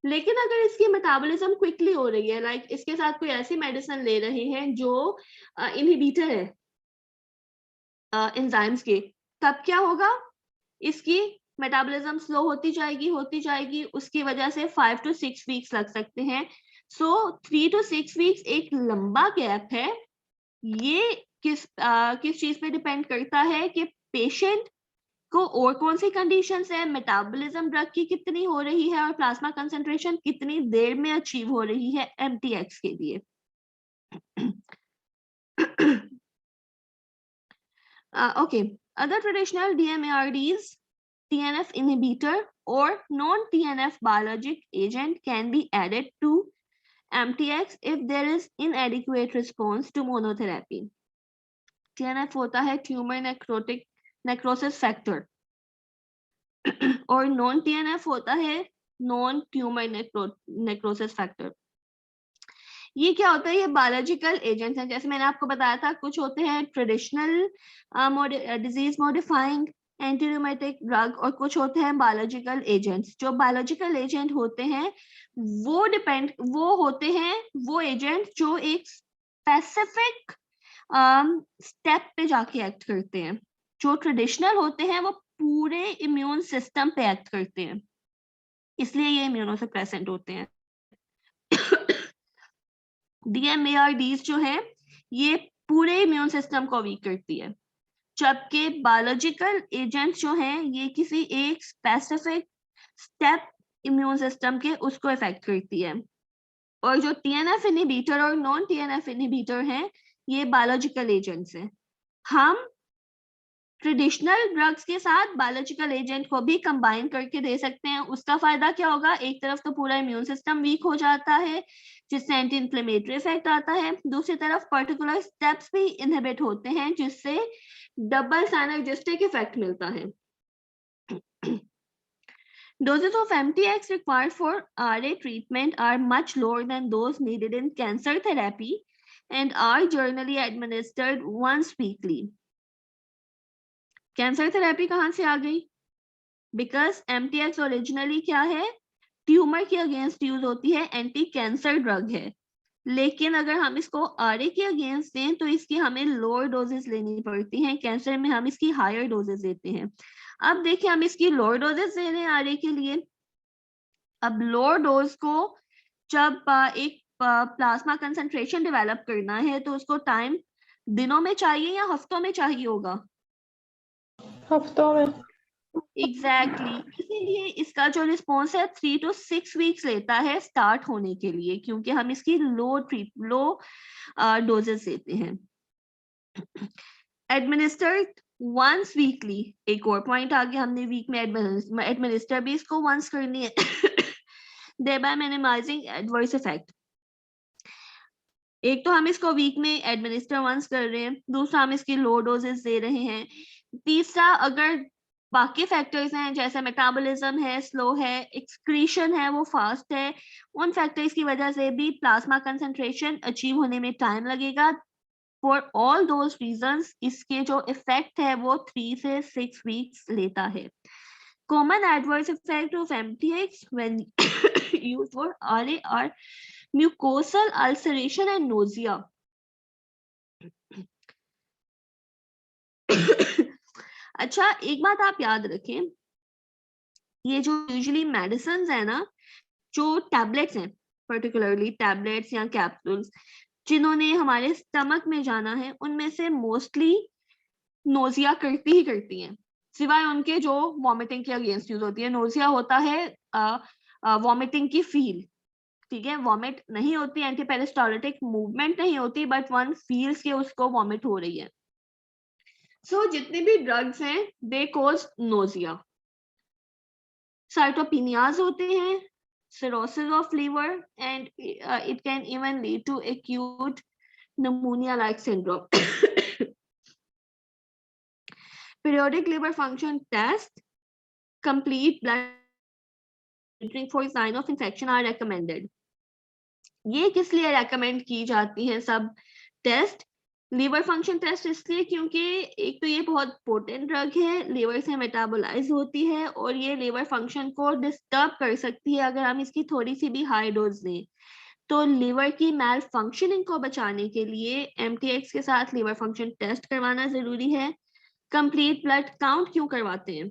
लेकिन अगर इसकी मेटाबॉलिज्म क्विकली हो रही है, लाइक इसके साथ कोई ऐसी मेडिसिन ले रहे हैं जो इनहिबिटर है एंजाइम्स के, तब क्या होगा? इसकी मेटाबॉलिज्म स्लो होती जाएगी, उसकी वजह से 5 to 6 वीक्स लग सकते हैं। सो 3 to 6 वीक्स एक लंबा गैप है, ये किस चीज पे डिपेंड करता है कि पेशेंट को और कौन सी कंडीशंस है, मेटाबॉलिज्म ड्रग की कितनी हो रही है और प्लाज्मा कंसंट्रेशन कितनी देर में अचीव हो रही है MTX के लिए। Okay, other traditional DMARDs, TNF inhibitor or non-TNF biologic agent can be added to MTX if there is inadequate response to monotherapy. TNF होता है ट्यूमर नेक्रोसिस फैक्टर और नॉन TNF होता है नॉन ट्यूमर नेक्रोसिस फैक्टर। ये क्या होता है? ये बायोलॉजिकल एजेंट्स हैं, जैसे मैंने आपको बताया था, कुछ होते हैं ट्रेडिशनल डिजीज मॉडिफाइंग एंटीरूमेटिक ड्रग और कुछ होते हैं बायोलॉजिकल एजेंट्स। जो बायोलॉजिकल एजेंट होते हैं वो होते हैं वो एजेंट जो एक स्पेसिफिक स्टेप पे जाके एक्ट करते हैं। जो ट्रेडिशनल होते हैं वो पूरे इम्यून सिस्टम पे एक्ट करते हैं, इसलिए ये इम्यूनोसप्रेसेंट होते हैं। DMARDs जो है ये पूरे इम्यून सिस्टम को वीक करती है, जबकि बायोलॉजिकल एजेंट्स जो हैं ये किसी एक स्पेसिफिक स्टेप इम्यून सिस्टम के उसको इफेक्ट करती है। और जो TNF इनहिबिटर और नॉन TNF इनहिबिटर हैं ये बायोलॉजिकल एजेंट्स हैं। हम ट्रेडिशनल ड्रग्स के साथ बायोलॉजिकल एजेंट को भी कंबाइन करके दे सकते हैं। उसका फायदा क्या होगा? एक तरफ तो पूरा इम्यून सिस्टम वीक हो जाता है जिससे एंटी इन्फ्लेमेटरी इफेक्ट आता है, दूसरी तरफ पर्टिकुलर स्टेप्स भी इनहिबिट होते हैं जिससे डबल सिनर्जिस्टिक इफेक्ट मिलता है। Doses of MTX required for RA treatment are much lower than those needed in cancer therapy and are generally administered once weekly. Cancer therapy कहाँ से आ गई? बिकॉज MTX ओरिजिनली क्या है? ट्यूमर के against use होती है, एंटी कैंसर ड्रग है। लेकिन अगर हम इसको RA के अगेंस्ट दें तो इसकी हमें लोअर डोजेस लेनी पड़ती हैं। कैंसर में हम इसकी हायर डोजेस देते हैं। अब देखिए हम इसकी लोअर डोजेस दे रहे हैं RA के लिए। अब लोअर डोज को जब एक प्लाज्मा कंसंट्रेशन डेवलप करना है तो उसको टाइम दिनों में चाहिए या हफ्तों में चाहिए होगा? हफ्तों में। एग्जैक्टली इसीलिए इसका जो रिस्पॉन्स है 3 to 6 वीक्स लेता है स्टार्ट होने के लिए, क्योंकि हम इसकी लो डोजेस देते हैं। एडमिनिस्टर्ड वंस वीकली, एक और पॉइंट आ गया, हमने वीक में एडमिनिस्टर भी इसको वंस करनी है, thereby minimizing adverse effect। एक तो हम इसको वीक में एडमिनिस्टर वंस कर रहे हैं, दूसरा हम इसकी लो डोजेस दे रहे हैं, तीसरा अगर बाकी फैक्टर्स हैं जैसे मेटाबॉलिज्म है स्लो है, एक्सक्रीशन है वो फास्ट है, उन फैक्टर्स की वजह से भी प्लाज्मा कंसंट्रेशन अचीव होने में टाइम लगेगा। फॉर ऑल दोज रीजंस इसके जो इफेक्ट है वो 3 से 6 वीक्स लेता है। Common adverse effect of MTX when used for RA are mucosal ulceration and nausea। अच्छा, एक बात आप याद रखें, ये जो यूजुअली मेडिसिन है ना, जो टैबलेट्स हैं, पर्टिकुलरली टैबलेट्स या कैप्सूल्स जिन्होंने हमारे स्टमक में जाना है, उनमें से मोस्टली नोजिया करती ही करती हैं, सिवाय उनके जो वॉमिटिंग के अगेंस्ट यूज होती है। नोजिया होता है वॉमिटिंग की फील, ठीक है, वॉमिट नहीं होती, एंटी पेरिस्टाल्टिक मूवमेंट नहीं होती, बट वन फील्स के उसको वॉमिट हो रही है। सो जितने भी ड्रग्स हैं दे कॉज नोजिया। साइटोपिनियाज होते हैं, cirrhosis of liver, and it can even lead to acute pneumonia like syndrome। Periodic liver function test, complete blood monitoring for sign of infection are recommended। ये किस लिए रेकमेंड की जाती हैं सब टेस्ट? लीवर फंक्शन टेस्ट इसलिए क्योंकि एक तो ये बहुत पोटेंट ड्रग है, लीवर से मेटाबोलाइज होती है और ये लीवर फंक्शन को डिस्टर्ब कर सकती है अगर हम इसकी थोड़ी सी भी हाई डोज दें। तो लीवर की मैल फंक्शनिंग को बचाने के लिए MTX के साथ लीवर फंक्शन टेस्ट करवाना जरूरी है। कंप्लीट ब्लड काउंट क्यों करवाते हैं?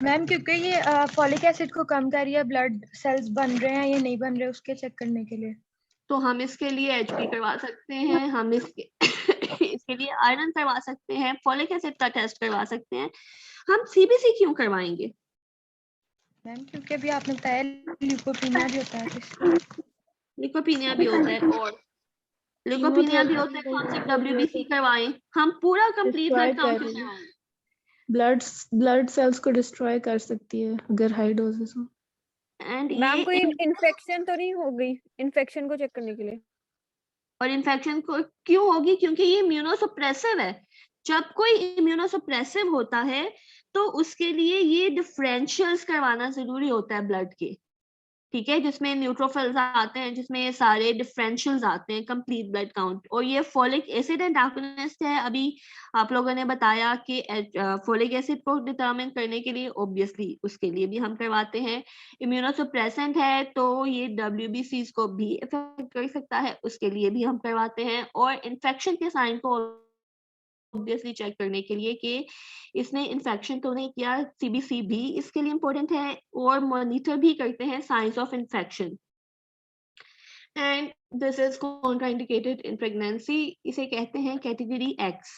मैम क्योंकि ये फॉलिक एसिड को कम कर रही है, ब्लड सेल्स बन रहे हैं या नहीं बन रहे उसके चेक करने के लिए। तो हम इसके लिए HP करवा सकते हैं, हम इसके इसके लिए आयरन करवा सकते हैं, फॉलिक एसिड का टेस्ट करवा सकते हैं। हम CBC क्यों करवाएंगे? मैम क्योंकि अभी आपने बताया ल्यूकोपीनिया भी होता है, तो इसलिए। लिकोपीनिया भी होता है, और लिकोपीनिया भी होता है तो हम सिर्फ WBC करवाएं, हम पूरा कंप्लीट Destroy ब्लड काउंट कर रही है। करवाएं। ब्लड सेल्स को डिस्ट्रॉय कर सकती है अगर हाई डोजेस हो। एंड मैम कोई ये इन्फेक्शन तो नहीं हो गई इन्फेक्शन को चेक करने के लिए? और इन्फेक्शन को क्यों होगी? क्योंकि ये इम्यूनोसप्रेसिव है। जब कोई इम्यूनोसप्रेसिव होता है तो उसके लिए ये डिफरेंशियल्स करवाना जरूरी होता है ब्लड के, ठीक है, जिसमें न्यूट्रोफिल्स आते हैं, जिसमें ये सारे डिफरेंशियल्स आते हैं, कंप्लीट ब्लड काउंट। और ये फॉलिक एसिड एंटागोनिस्ट है। अभी आप लोगों ने बताया कि फॉलिक एसिड को डिटरमिन करने के लिए ऑब्वियसली उसके लिए भी हम करवाते हैं। इम्यूनोसप्रेसेंट है तो ये WBCs को भी इफेक्ट कर सकता है, उसके लिए भी हम करवाते हैं। और इन्फेक्शन के साइन को ऑब्वियसली चेक करने के लिए कि इसने इन्फेक्शन तो नहीं किया, CBC भी इसके लिए इम्पोर्टेंट है। और मॉनिटर भी करते हैं science of infection. And this is contraindicated in pregnancy. इसे कहते हैं कैटेगरी X,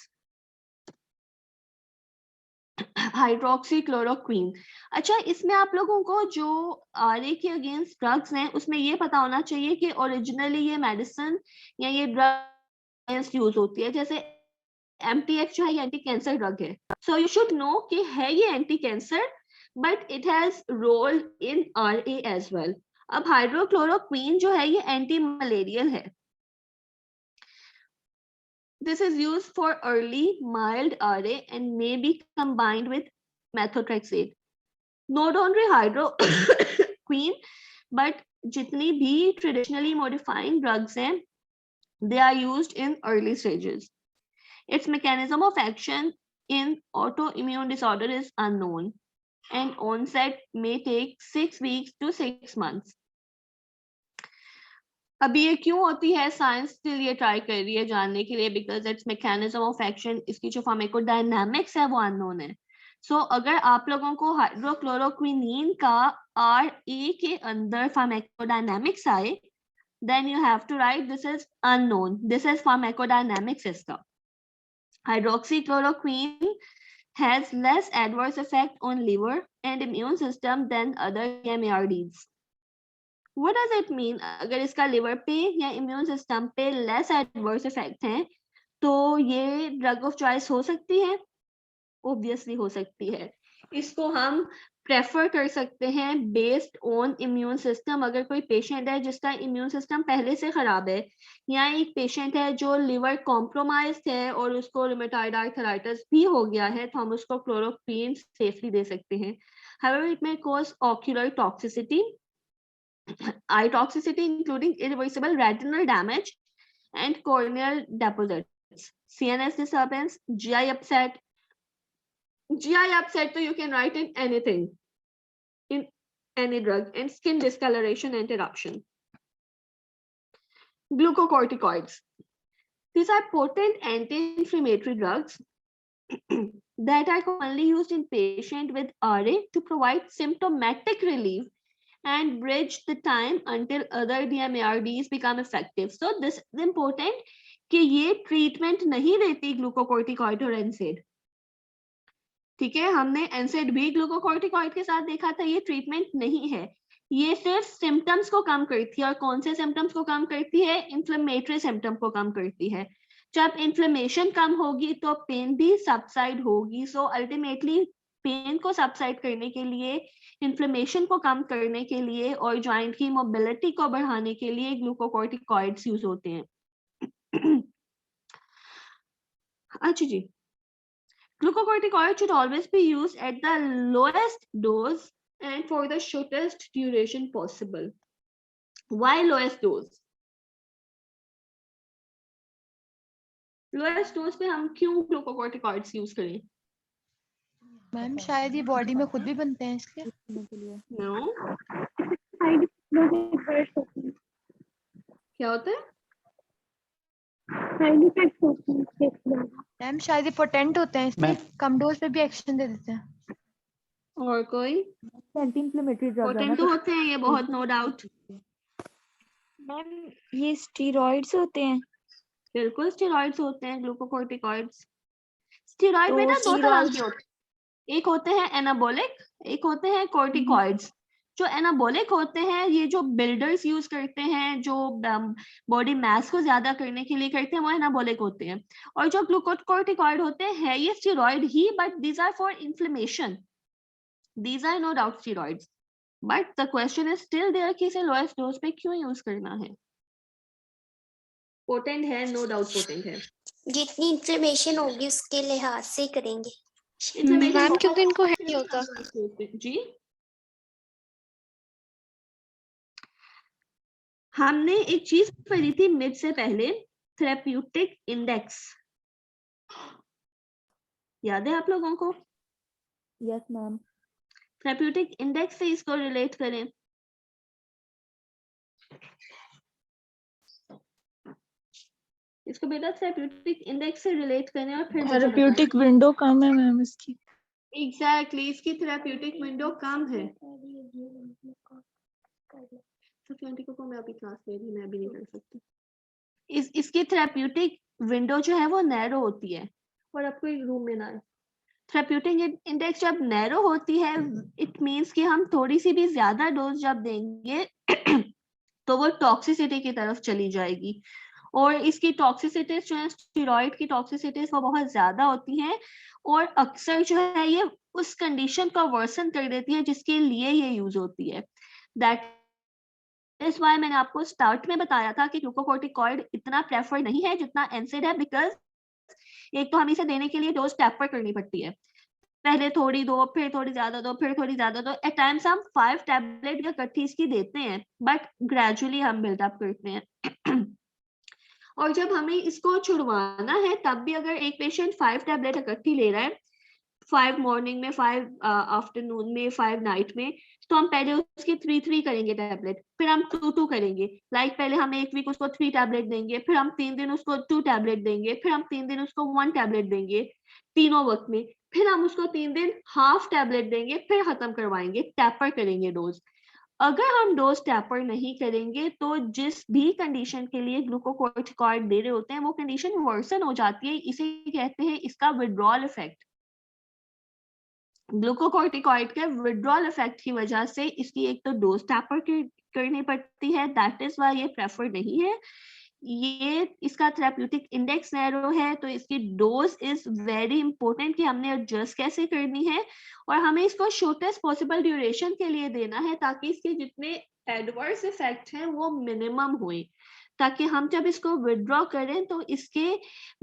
हाइड्रोक्सीक्लोरोक्वीन। अच्छा, इसमें आप लोगों को जो RA के अगेंस्ट ड्रग्स हैं उसमें ये पता होना चाहिए कि ओरिजिनली ये मेडिसिन या ये ड्रग यूज होती है। जैसे MTX जो है ये एंटी कैंसर ड्रग है, सो यू शुड नो कि है ये anti cancer, but it has role in RA as well. अब हाइड्रोक्लोरोक्वीन जो है ये एंटी मलेरियल है। This is used for early mild RA and may be combined with methotrexate. Not only hydroquine, but जितनी भी traditionally modifying drugs हैं, they are used in early stages. Its mechanism of action in autoimmune disorder is unknown, and onset may take 6 weeks to 6 months. अभी ये क्यों होती है? Science still ये try कर रही है जानने के लिए, because it's mechanism of action, इसकी जो फार्माकोडायनामिक्स है वो अननोन है। सो अगर आप लोगों को हाइड्रोक्लोरोक्विनीन का RA के अंदर फार्माकोडायनामिक्स आए, then you have to write this is unknown. This is pharmacodynamic system. Hydroxychloroquine has less adverse effect on liver and immune system than other MARDs. What does it mean? अगर इसका liver पे या immune system पे less adverse effect है तो ये drug of choice हो सकती है? ऑब्वियसली हो सकती है। इसको हम प्रेफर कर सकते हैं बेस्ड ऑन इम्यून सिस्टम। अगर कोई पेशेंट है जिसका इम्यून सिस्टम पहले से खराब है, या एक पेशेंट है जो लिवर कॉम्प्रोमाइज्ड है और उसको रूमेटॉइड आर्थराइटिस भी हो गया है, तो हम उसको क्लोरोक्वीन सेफली दे सकते हैं। However, it may cause ocular toxicity, eye toxicity including irreversible retinal damage and corneal deposits, CNS disturbance, GI upset. GI upset, so you can write in anything, in any drug, and skin discoloration and eruption. Glucocorticoids. These are potent anti-inflammatory drugs that are commonly used in patients with RA to provide symptomatic relief and bridge the time until other DMARDs become effective. So this is important कि ये treatment नहीं देती glucocorticoid और NSAID, ठीक है। हमने NSAID भी glucocorticoid के साथ देखा था, ये ट्रीटमेंट नहीं है, ये सिर्फ सिम्टम्स को कम करती है। और कौन से सिम्टम्स को कम करती है? इन्फ्लेमेटरी सिम्टम को कम करती है। जब इन्फ्लेमेशन कम होगी तो पेन भी सबसाइड होगी। सो अल्टीमेटली पेन को सबसाइड करने के लिए, इन्फ्लेमेशन को कम करने के लिए और जॉइंट की मोबिलिटी को बढ़ाने के लिए ग्लूकोकॉर्टिकॉइड्स यूज होते हैं। अच्छा जी, glucocorticoid should always be used at the lowest dose and for the shortest duration possible. Why lowest dose? Lowest dose पे हम क्यों glucocorticoids use करें? मैम शायद ये बॉडी में खुद भी बनते हैं इसलिए। No. क्या होता है? मैम शायद ये पोटेंट होते हैं इसलिए कम डोज पे भी एक्शन दे देते हैं। और कोई? एंटी इंफ्लेमेटरी ड्रग है ना, पोटेंट तो होते हैं ये बहुत, नो डाउट। मैम ये स्टीरॉइड्स होते हैं? बिल्कुल स्टेरॉइड्स होते हैं, ग्लूकोकोर्टिकॉइड्स। स्टेरॉइड तो बेटा दो तरह स्टीरॉइड के होते हैं, एक होते हैं एनाबोलिक, एक होते हैं कोर्टिकॉइड्स। जो एनाबोलिक होते हैं ये जो बिल्डर्स यूज करते हैं, जो बॉडी मास को ज्यादा करने के लिए करते हैं, वो एनाबोलिक होते हैं। और जो ग्लूकोकोर्टिकॉइड होते हैं ये स्टेरॉइड ही, but these are for inflammation, these are no doubt steroids. But the question is still there कि इसे लोएस्ट डोज पे क्यों यूज करना है। पोटेंट है, नो डाउट पोटेंट है। जितनी इन्फ्लेमेशन होगी उसके लिहाज से करेंगे। मैम क्योंकि इनको है नहीं होता। जी हमने एक चीज पढ़ी थी मिड से पहले, थेरेप्यूटिक इंडेक्स, याद है आप लोगों को? Yes ma'am. थेरेप्यूटिक इंडेक्स से इसको रिलेट करें। इसको बेटा थेरेप्यूटिक इंडेक्स से रिलेट करें और फिर थेरेप्यूटिक विंडो कम है मैम इसकी। एग्जैक्टली इसकी थेरेप्यूटिक विंडो कम है। को मैं अभी क्लास ले रही, मैं अभी नहीं कर सकती। इसकी थेरेप्यूटिक विंडो जो है वो नैरो होती है, और आपको एक रूम में ना है। थेरेप्यूटिक इंडेक्स जब नैरो होती है इट मींस कि हम थोड़ी सी भी ज्यादा डोज जब देंगे तो वो टॉक्सिसिटी की तरफ चली जाएगी, और इसकी टॉक्सिसिटीज जो है स्टेरॉइड की टॉक्सिसिटीज वो बहुत ज्यादा होती हैं, और अक्सर जो है ये उस कंडीशन का वर्सन कर देती है जिसके लिए ये यूज होती है। दैट इज व्हाई मैंने आपको स्टार्ट में बताया था कि ग्लूकोकोर्टिकॉइड इतना प्रेफर नहीं है जितना एनसेड है, बिकॉज एक तो हमें इसे देने के लिए डोज टेपर करनी पड़ती है, पहले थोड़ी दो, फिर थोड़ी ज्यादा दो, फिर थोड़ी ज्यादा दो। एट टाइम्स हम 5 टैबलेट या कट्ठीज की देते हैं, बट ग्रेजुअली हम बिल्डअप करते हैं। और जब हमें इसको छुड़वाना है तब भी अगर एक पेशेंट 5 टैबलेट इकट्ठी ले रहा है, 5 मॉर्निंग में, 5 आफ्टरनून में, 5 नाइट में, तो हम पहले उसकी 3 करेंगे टैबलेट, फिर हम 2 करेंगे। लाइक पहले हम एक वीक उसको 3 टैबलेट देंगे, फिर हम 3 दिन उसको 2 टैबलेट देंगे, फिर हम 3 दिन उसको 1 टैबलेट देंगे, तीनों वक्त में, फिर हम उसको 3 दिन हाफ टैबलेट देंगे, फिर खत्म करवाएंगे, टैपर करेंगे डोज। अगर हम डोज टैपर नहीं करेंगे तो जिस भी कंडीशन के लिए ग्लूकोकोर्टिकॉइड दे रहे होते हैं वो कंडीशन वर्सन हो जाती है, इसे कहते हैं इसका विड्रॉल इफेक्ट। ग्लूकोकोर्टिकॉइड के विड्रॉल इफेक्ट की वजह से इसकी एक तो डोज टैपर करनी पड़ती है, दैट इज व्हाई ये प्रेफर नहीं है। ये इसका थेरेप्यूटिक इंडेक्स नैरो है, तो इसकी डोज इज वेरी इंपॉर्टेंट कि हमने एडजस्ट कैसे करनी है, और हमें इसको शॉर्टेस्ट पॉसिबल ड्यूरेशन के लिए देना है ताकि इसके जितने एडवर्स इफेक्ट हैं वो मिनिमम हुए, ताकि हम जब इसको विड्रॉ करें तो इसके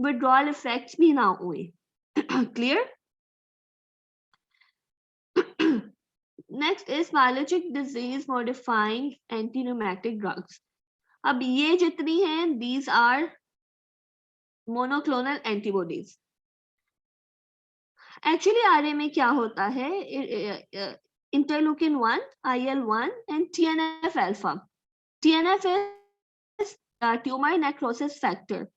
विड्रॉल इफेक्ट्स भी ना हुए। Clear? Next is biologic disease modifying anti rheumatic drugs. अब ये जितनी हैं these are monoclonal antibodies. Actually RA में क्या होता है, interleukin 1, IL-1 and TNF alpha. TNF is tumour necrosis factor.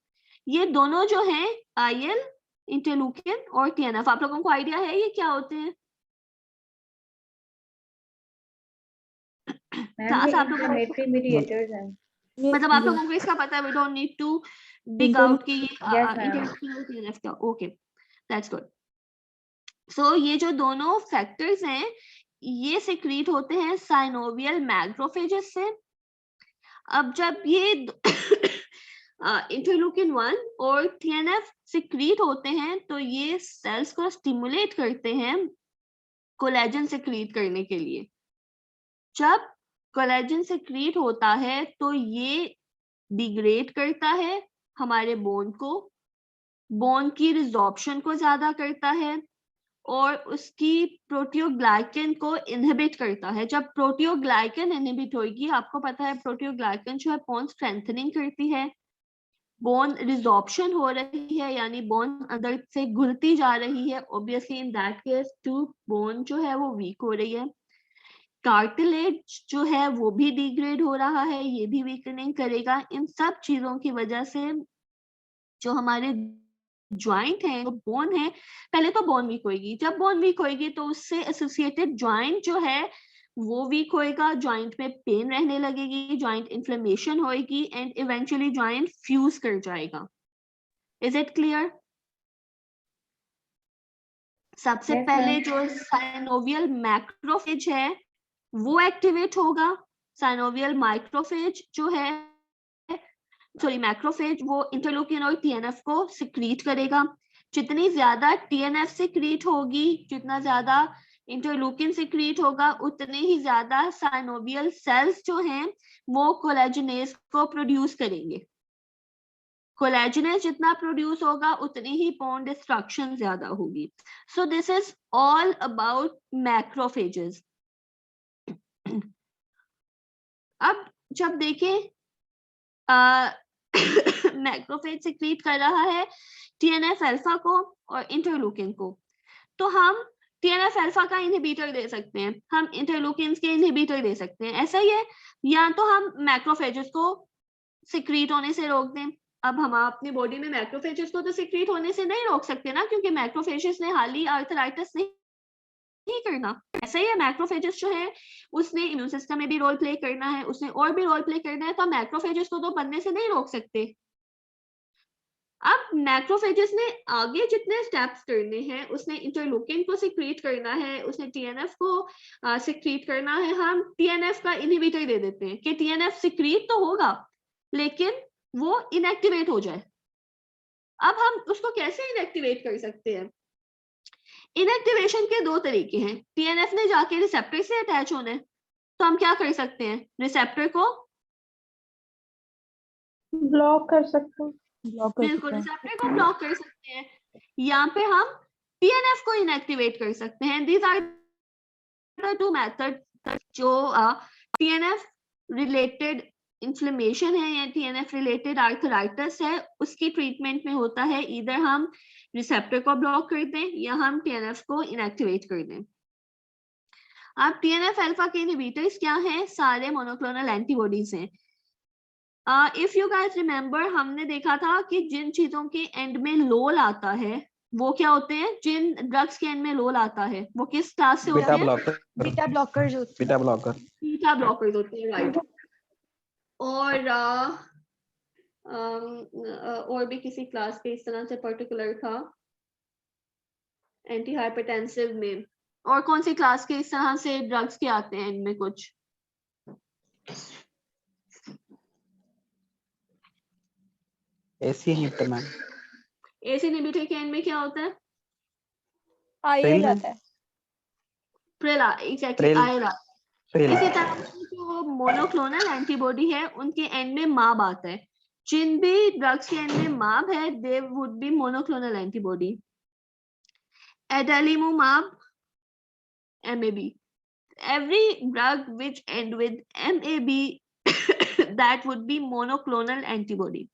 ये दोनों जो हैं IL, इंटरलूकिन और TNF, आप लोगों को आइडिया है ये क्या होते हैं? क्लास आप लोगों को मीडिएटर्स हैं। मतलब आप लोगों को इसका पता है, we don't need to dig out कि इंटरलूकिन और TNF क्या। Okay, that's good. सो ये जो दोनों फैक्टर्स हैं ये सिक्रीट होते हैं साइनोवियल मैक्रोफेजेस से। अब जब ये इंटरलूकिन 1 और TNF सिक्रीट होते हैं तो ये सेल्स को स्टिमुलेट करते हैं कोलेजन सिक्रीट करने के लिए। जब कोलेजन सिक्रीट होता है तो ये डिग्रेड करता है हमारे बोन को, बोन की रिजॉर्प्शन को ज्यादा करता है, और उसकी प्रोटियोग्लाइकन को इनहिबिट करता है। जब प्रोटियोग्लाइकन इनहिबिट होगी, आपको पता है प्रोटियोग्लाइकन जो है बोन स्ट्रेंथनिंग करती है, बोन रिजॉर्प्शन हो रही है यानी बोन अंदर से घुलती जा रही है, obviously in that case to bone जो है वो वीक हो रही है। कार्टिलेज जो है वो भी डिग्रेड हो रहा है, ये भी वीकनिंग करेगा। इन सब चीजों की वजह से जो हमारे ज्वाइंट है, जो बोन है, पहले तो बोन वीक होगी, जब बोन वीक होगी तो उससे एसोसिएटेड ज्वाइंट जो है वो वीक होएगा, जॉइंट में पेन रहने लगेगी, जॉइंट इन्फ्लेमेशन होएगी एंड इवेंचुअली जॉइंट फ्यूज कर जाएगा। Is it clear? सबसे Yes, पहले ma'am. जो साइनोवियल मैक्रोफेज है वो एक्टिवेट होगा। साइनोवियल माइक्रोफेज जो है, सॉरी मैक्रोफेज, वो इंटरलूकिन और टीएनएफ को सिक्रीट करेगा। जितनी ज्यादा टीएनएफ सिक्रीट होगी, जितना ज्यादा इंटरलूकिन सिक्रीट होगा, उतने ही ज्यादा साइनोवियल सेल्स जो हैं वो कोलेजनेस को प्रोड्यूस करेंगे। कोलेजनेस जितना प्रोड्यूस होगा उतनी ही बॉन्ड डिस्ट्रक्शन ज्यादा होगी। So this is all about macrophages. अब जब देखें मैक्रोफेज सिक्रीट कर रहा है टीएनएफ अल्फा को और इंटरलूकिन को, तो हम टीएनएफ अल्फा का इनहिबिटर दे सकते हैं, हम इंटरलूकिन के इनहिबिटर दे सकते हैं, ऐसा ही है। या तो हम मैक्रोफेजेस को सिक्रीट होने से रोक दें। अब हम अपनी बॉडी में मैक्रोफेजेस को तो सिक्रीट होने से नहीं रोक सकते ना, क्योंकि मैक्रोफेजेस ने हाल ही आर्थराइटिस नहीं करना। ऐसा ही है, मैक्रोफेजेस जो है उसने इम्यून सिस्टम में भी रोल प्ले करना है, उसने और भी रोल प्ले करना है, तो मैक्रोफेजेस को तो बनने से नहीं रोक सकते। अब मैक्रोफेजेस ने आगे जितने स्टेप्स करने हैं, उसने इंटरलूकिन को सिक्रीट करना है, उसने टीएनएफ को सिक्रीट करना है। हम टीएनएफ का इनहिबिटर दे देते हैं कि टीएनएफ सिक्रीट तो होगा लेकिन वो इनएक्टिवेट हो जाए। अब हम उसको कैसे इनएक्टिवेट कर सकते हैं? इनएक्टिवेशन के दो तरीके हैं। टीएनएफ ने जाके रिसेप्टर से अटैच होना है, तो हम क्या कर सकते हैं? रिसेप्टर को ब्लॉक कर सकते हैं। बिल्कुल रिसेप्टर को ब्लॉक कर सकते हैं, यहाँ पे हम टीएनएफ को इनएक्टिवेट कर सकते हैं। These are the two method जो टीएनएफ रिलेटेड इन्फ्लेमेशन है या टीएनएफ रिलेटेड आर्थराइटिस है उसकी ट्रीटमेंट में होता है। इधर हम रिसेप्टर को ब्लॉक कर दें या हम टीएनएफ को इनएक्टिवेट कर दें। अब टीएनएफ अल्फा के इनहिबिटर्स क्या हैं? सारे मोनोक्लोनल एंटीबॉडीज हैं। इफ यू गाइस रिमेम्बर, हमने देखा था कि जिन चीजों के एंड में लोल आता है वो क्या होते हैं? जिन ड्रग्स के एंड में लोल आता है वो किस क्लास से होते हैं? बीटा ब्लॉकर्स होते हैं। बीटा ब्लॉकर्स होते हैं, राइट। और भी किसी क्लास के इस तरह से पर्टिकुलर था एंटी हाइपरटेंसिव में। और कौन सी क्लास के इस तरह से ड्रग्स के आते हैं इनमें कुछ? AC inhibitor ma'am. AC inhibitor के एंड में क्या होता है? आईएल आता है। प्रेला, एग्जैक्टली आयरा। इसी तरह जो मोनोक्लोनल एंटीबॉडी है उनके एंड में माब आता है। जिन भी ड्रग्स के एंड में माब है they would be monoclonal antibody. Adalimumab, MAB. Every drug which end with MAB that would be monoclonal antibody.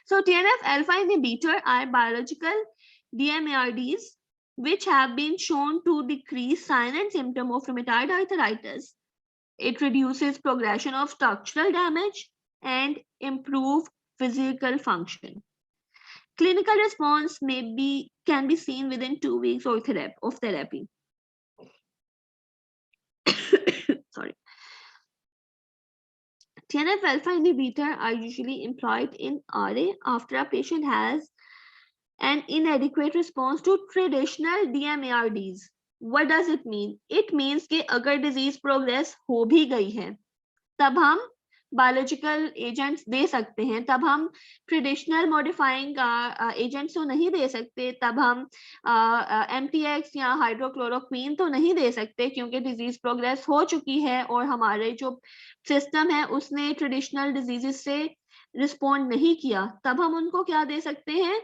So TNF alpha inhibitor are biological DMARDs which have been shown to decrease sign and symptom of rheumatoid arthritis. It reduces progression of structural damage and improve physical function. Clinical response can be seen within 2 weeks of therapy. Sorry. TNF alpha inhibitor are usually employed in RA after a patient has an inadequate response to traditional DMARDs. What does it mean? It means कि अगर disease progress हो भी गई है तब हम biological agents दे सकते हैं, तब हम ट्रेडिशनल मॉडिफाइंग एजेंट्स तो नहीं दे सकते, तब हम MTX या हाइड्रोक्लोरोक्वीन तो नहीं दे सकते क्योंकि डिजीज प्रोग्रेस हो चुकी है और हमारे जो सिस्टम है उसने ट्रेडिशनल डिजीजेस से रिस्पॉन्ड नहीं किया। तब हम उनको क्या दे सकते हैं?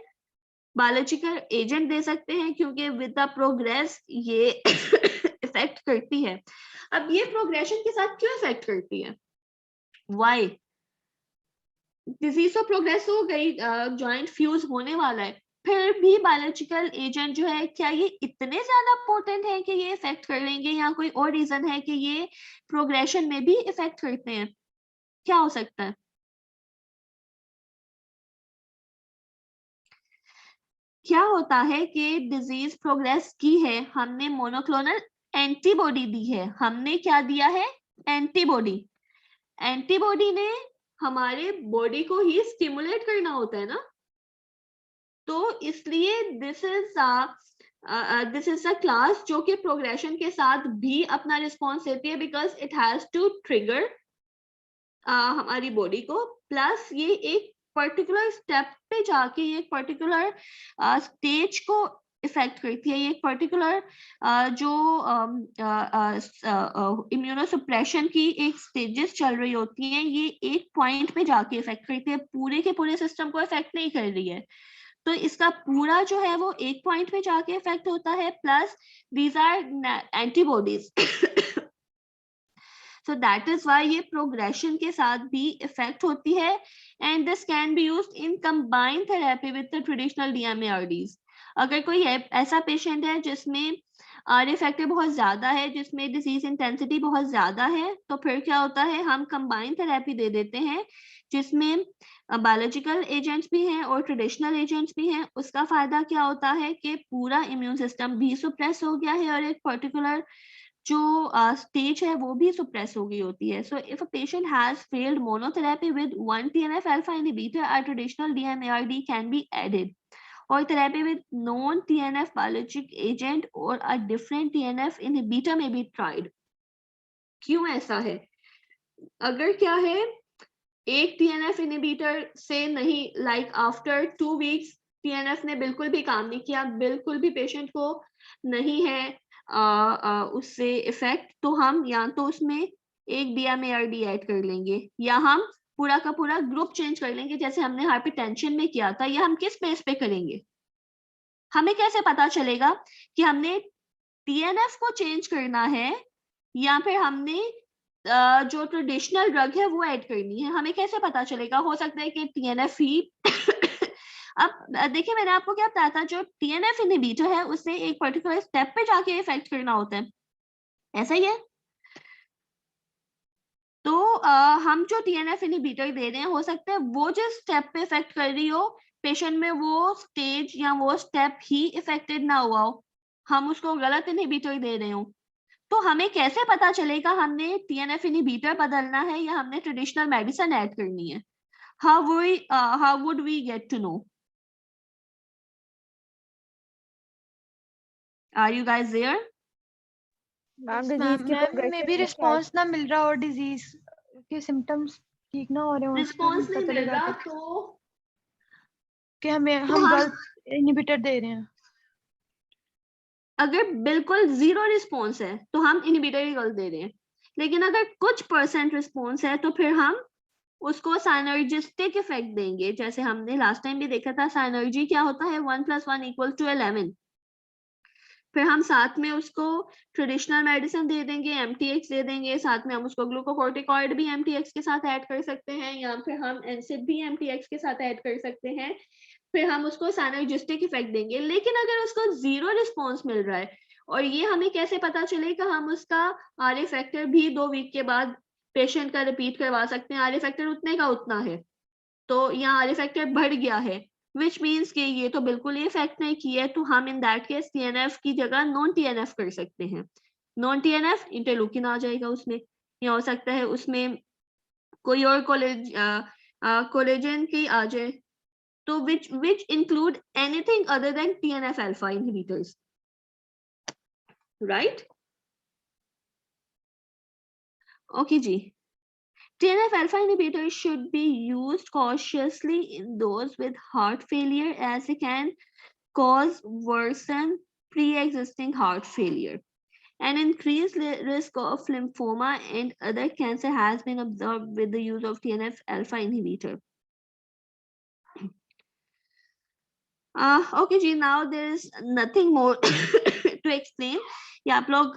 बायोलॉजिकल एजेंट दे सकते हैं क्योंकि विद द प्रोग्रेस ये इफेक्ट करती है। अब ये प्रोग्रेशन के साथ क्यों इफेक्ट करती है? Why? डिजीज तो प्रोग्रेस हो गई, जॉइंट फ्यूज होने वाला है, फिर भी बायोलॉजिकल एजेंट जो है क्या ये इतने ज्यादा पोटेंट है कि ये इफेक्ट कर लेंगे या कोई और रीजन है कि ये प्रोग्रेशन में भी इफेक्ट करते हैं? क्या हो सकता है? क्या होता है कि डिजीज प्रोग्रेस की है, हमने मोनोक्लोनल एंटीबॉडी दी है, हमने क्या दिया है, एंटीबॉडी। एंटीबॉडी ने हमारे बॉडी को ही स्टिमुलेट करना होता है ना, तो इसलिए दिस इज अ क्लास जो कि प्रोग्रेशन के साथ भी अपना रिस्पॉन्स देती है, because it has to trigger हमारी बॉडी को, प्लस ये एक पर्टिकुलर स्टेप पे जाके ये एक पर्टिकुलर स्टेज को इफेक्ट करती है, ये एक पर्टिकुलर जो इम्यूनोसप्रेशन की एक स्टेजेस चल रही होती हैं, ये एक पॉइंट पे जाके इफेक्ट करती है, पूरे के पूरे सिस्टम को इफेक्ट नहीं कर रही है। तो इसका पूरा जो है वो एक पॉइंट पे जाके इफेक्ट होता है, plus these are antibodies. So that is why ये progression के साथ भी इफेक्ट होती है, and this can be used in combined therapy with the traditional DMARDs। अगर कोई ऐसा पेशेंट है जिसमें आर फैक्टर बहुत ज्यादा है, जिसमें डिजीज इंटेंसिटी बहुत ज्यादा है, तो फिर क्या होता है, हम कंबाइंड थेरेपी दे देते हैं जिसमें बायोलॉजिकल एजेंट्स भी हैं और ट्रेडिशनल एजेंट्स भी हैं। उसका फायदा क्या होता है कि पूरा इम्यून सिस्टम भी सुप्रेस हो गया है और एक पर्टिकुलर जो स्टेज है वो भी सुप्रेस हो गई होती है। So if a patient has failed monotherapy with one TNF alpha inhibitor, a traditional DMARD can be added, or therapy with non TNF biologic agent or a different TNF inhibitor may be tried। क्यों ऐसा है, अगर क्या है एक TNF inhibitor से नहीं, like after 2 weeks TNF ने बिल्कुल भी काम नहीं किया, बिल्कुल भी पेशेंट को नहीं है उससे इफेक्ट, तो हम या तो उसमें एक DMARD ऐड कर लेंगे या हम पूरा का पूरा ग्रुप चेंज कर लेंगे, जैसे हमने हाइपरटेंशन में किया था। या हम किस बेस पे करेंगे, हमें कैसे पता चलेगा कि हमने TNF को चेंज करना है या फिर हमने जो ट्रेडिशनल ड्रग है वो ऐड करनी है, हमें कैसे पता चलेगा। हो सकता है कि TNF ही अब देखिए मैंने आपको क्या बताया था, जो TNF इनहिबिटर है उसे एक पर्टिकुलर स्टेप पे जाके इफेक्ट करना होता है, ऐसा ही है। तो हम जो TNF इनहिबिटर दे रहे हैं, हो सकता है वो जिस स्टेप पे इफेक्ट कर रही हो पेशेंट में, वो स्टेज या वो स्टेप ही इफेक्टेड ना हुआ हो, हम उसको गलत इनहिबिटर दे रहे हो। तो हमें कैसे पता चलेगा हमने TNF इनहिबिटर बदलना है या हमने ट्रेडिशनल मेडिसिन ऐड करनी है। how would we get to know? Are you guys there? Ma'am disease की मैम progression में भी के रिस्पॉन्स ना मिल रहा और डिजीज के सिम्टम्स ठीक ना हो रहे हो, रिस्पॉन्स नहीं मिल रहा तो कि हम गलत इनहिबिटर दे रहे हैं। अगर बिल्कुल 0 रिस्पॉन्स है तो हम इनहिबिटर ही गलत दे रहे हैं, लेकिन अगर कुछ % रिस्पॉन्स है तो फिर हम उसको साइनर्जिस्टिक इफेक्ट देंगे, जैसे हमने लास्ट टाइम भी देखा था। साइनर्जी क्या होता है, 1 + 1 = 11। फिर हम साथ में उसको ट्रेडिशनल मेडिसिन दे देंगे, MTX दे देंगे, साथ में हम उसको ग्लूकोकॉर्टिकॉइड भी MTX के साथ ऐड कर सकते हैं, या फिर हम एनसिड भी MTX के साथ ऐड कर सकते हैं। फिर हम उसको साइनर्जिस्टिक इफेक्ट देंगे। लेकिन अगर उसको 0 रिस्पॉन्स मिल रहा है, और ये हमें कैसे पता चलेगा, हम उसका आर फैक्टर भी 2 वीक के बाद पेशेंट का रिपीट करवा सकते हैं। आर फैक्टर उतने का उतना है, तो यहाँ आर फैक्टर बढ़ गया है, विच मीन्स कि ये तो बिल्कुल ही इफेक्ट नहीं किया है, तो हम इन दैट केस TNF की जगह नॉन TNF कर सकते हैं। नॉन TNF इंटरलूकिन आ जाएगा उसमें, या हो सकता है उसमें कोई और कोलेजन की आ जाए, तो which include anything other than TNF alpha inhibitors, right? Okay ji, TNF alpha inhibitors should be used cautiously in those with heart failure, as they can cause worsen pre-existing heart failure. An increased risk of lymphoma and other cancer has been observed with the use of TNF alpha inhibitor. Okay ji, now there is nothing more to explain. या आप लोग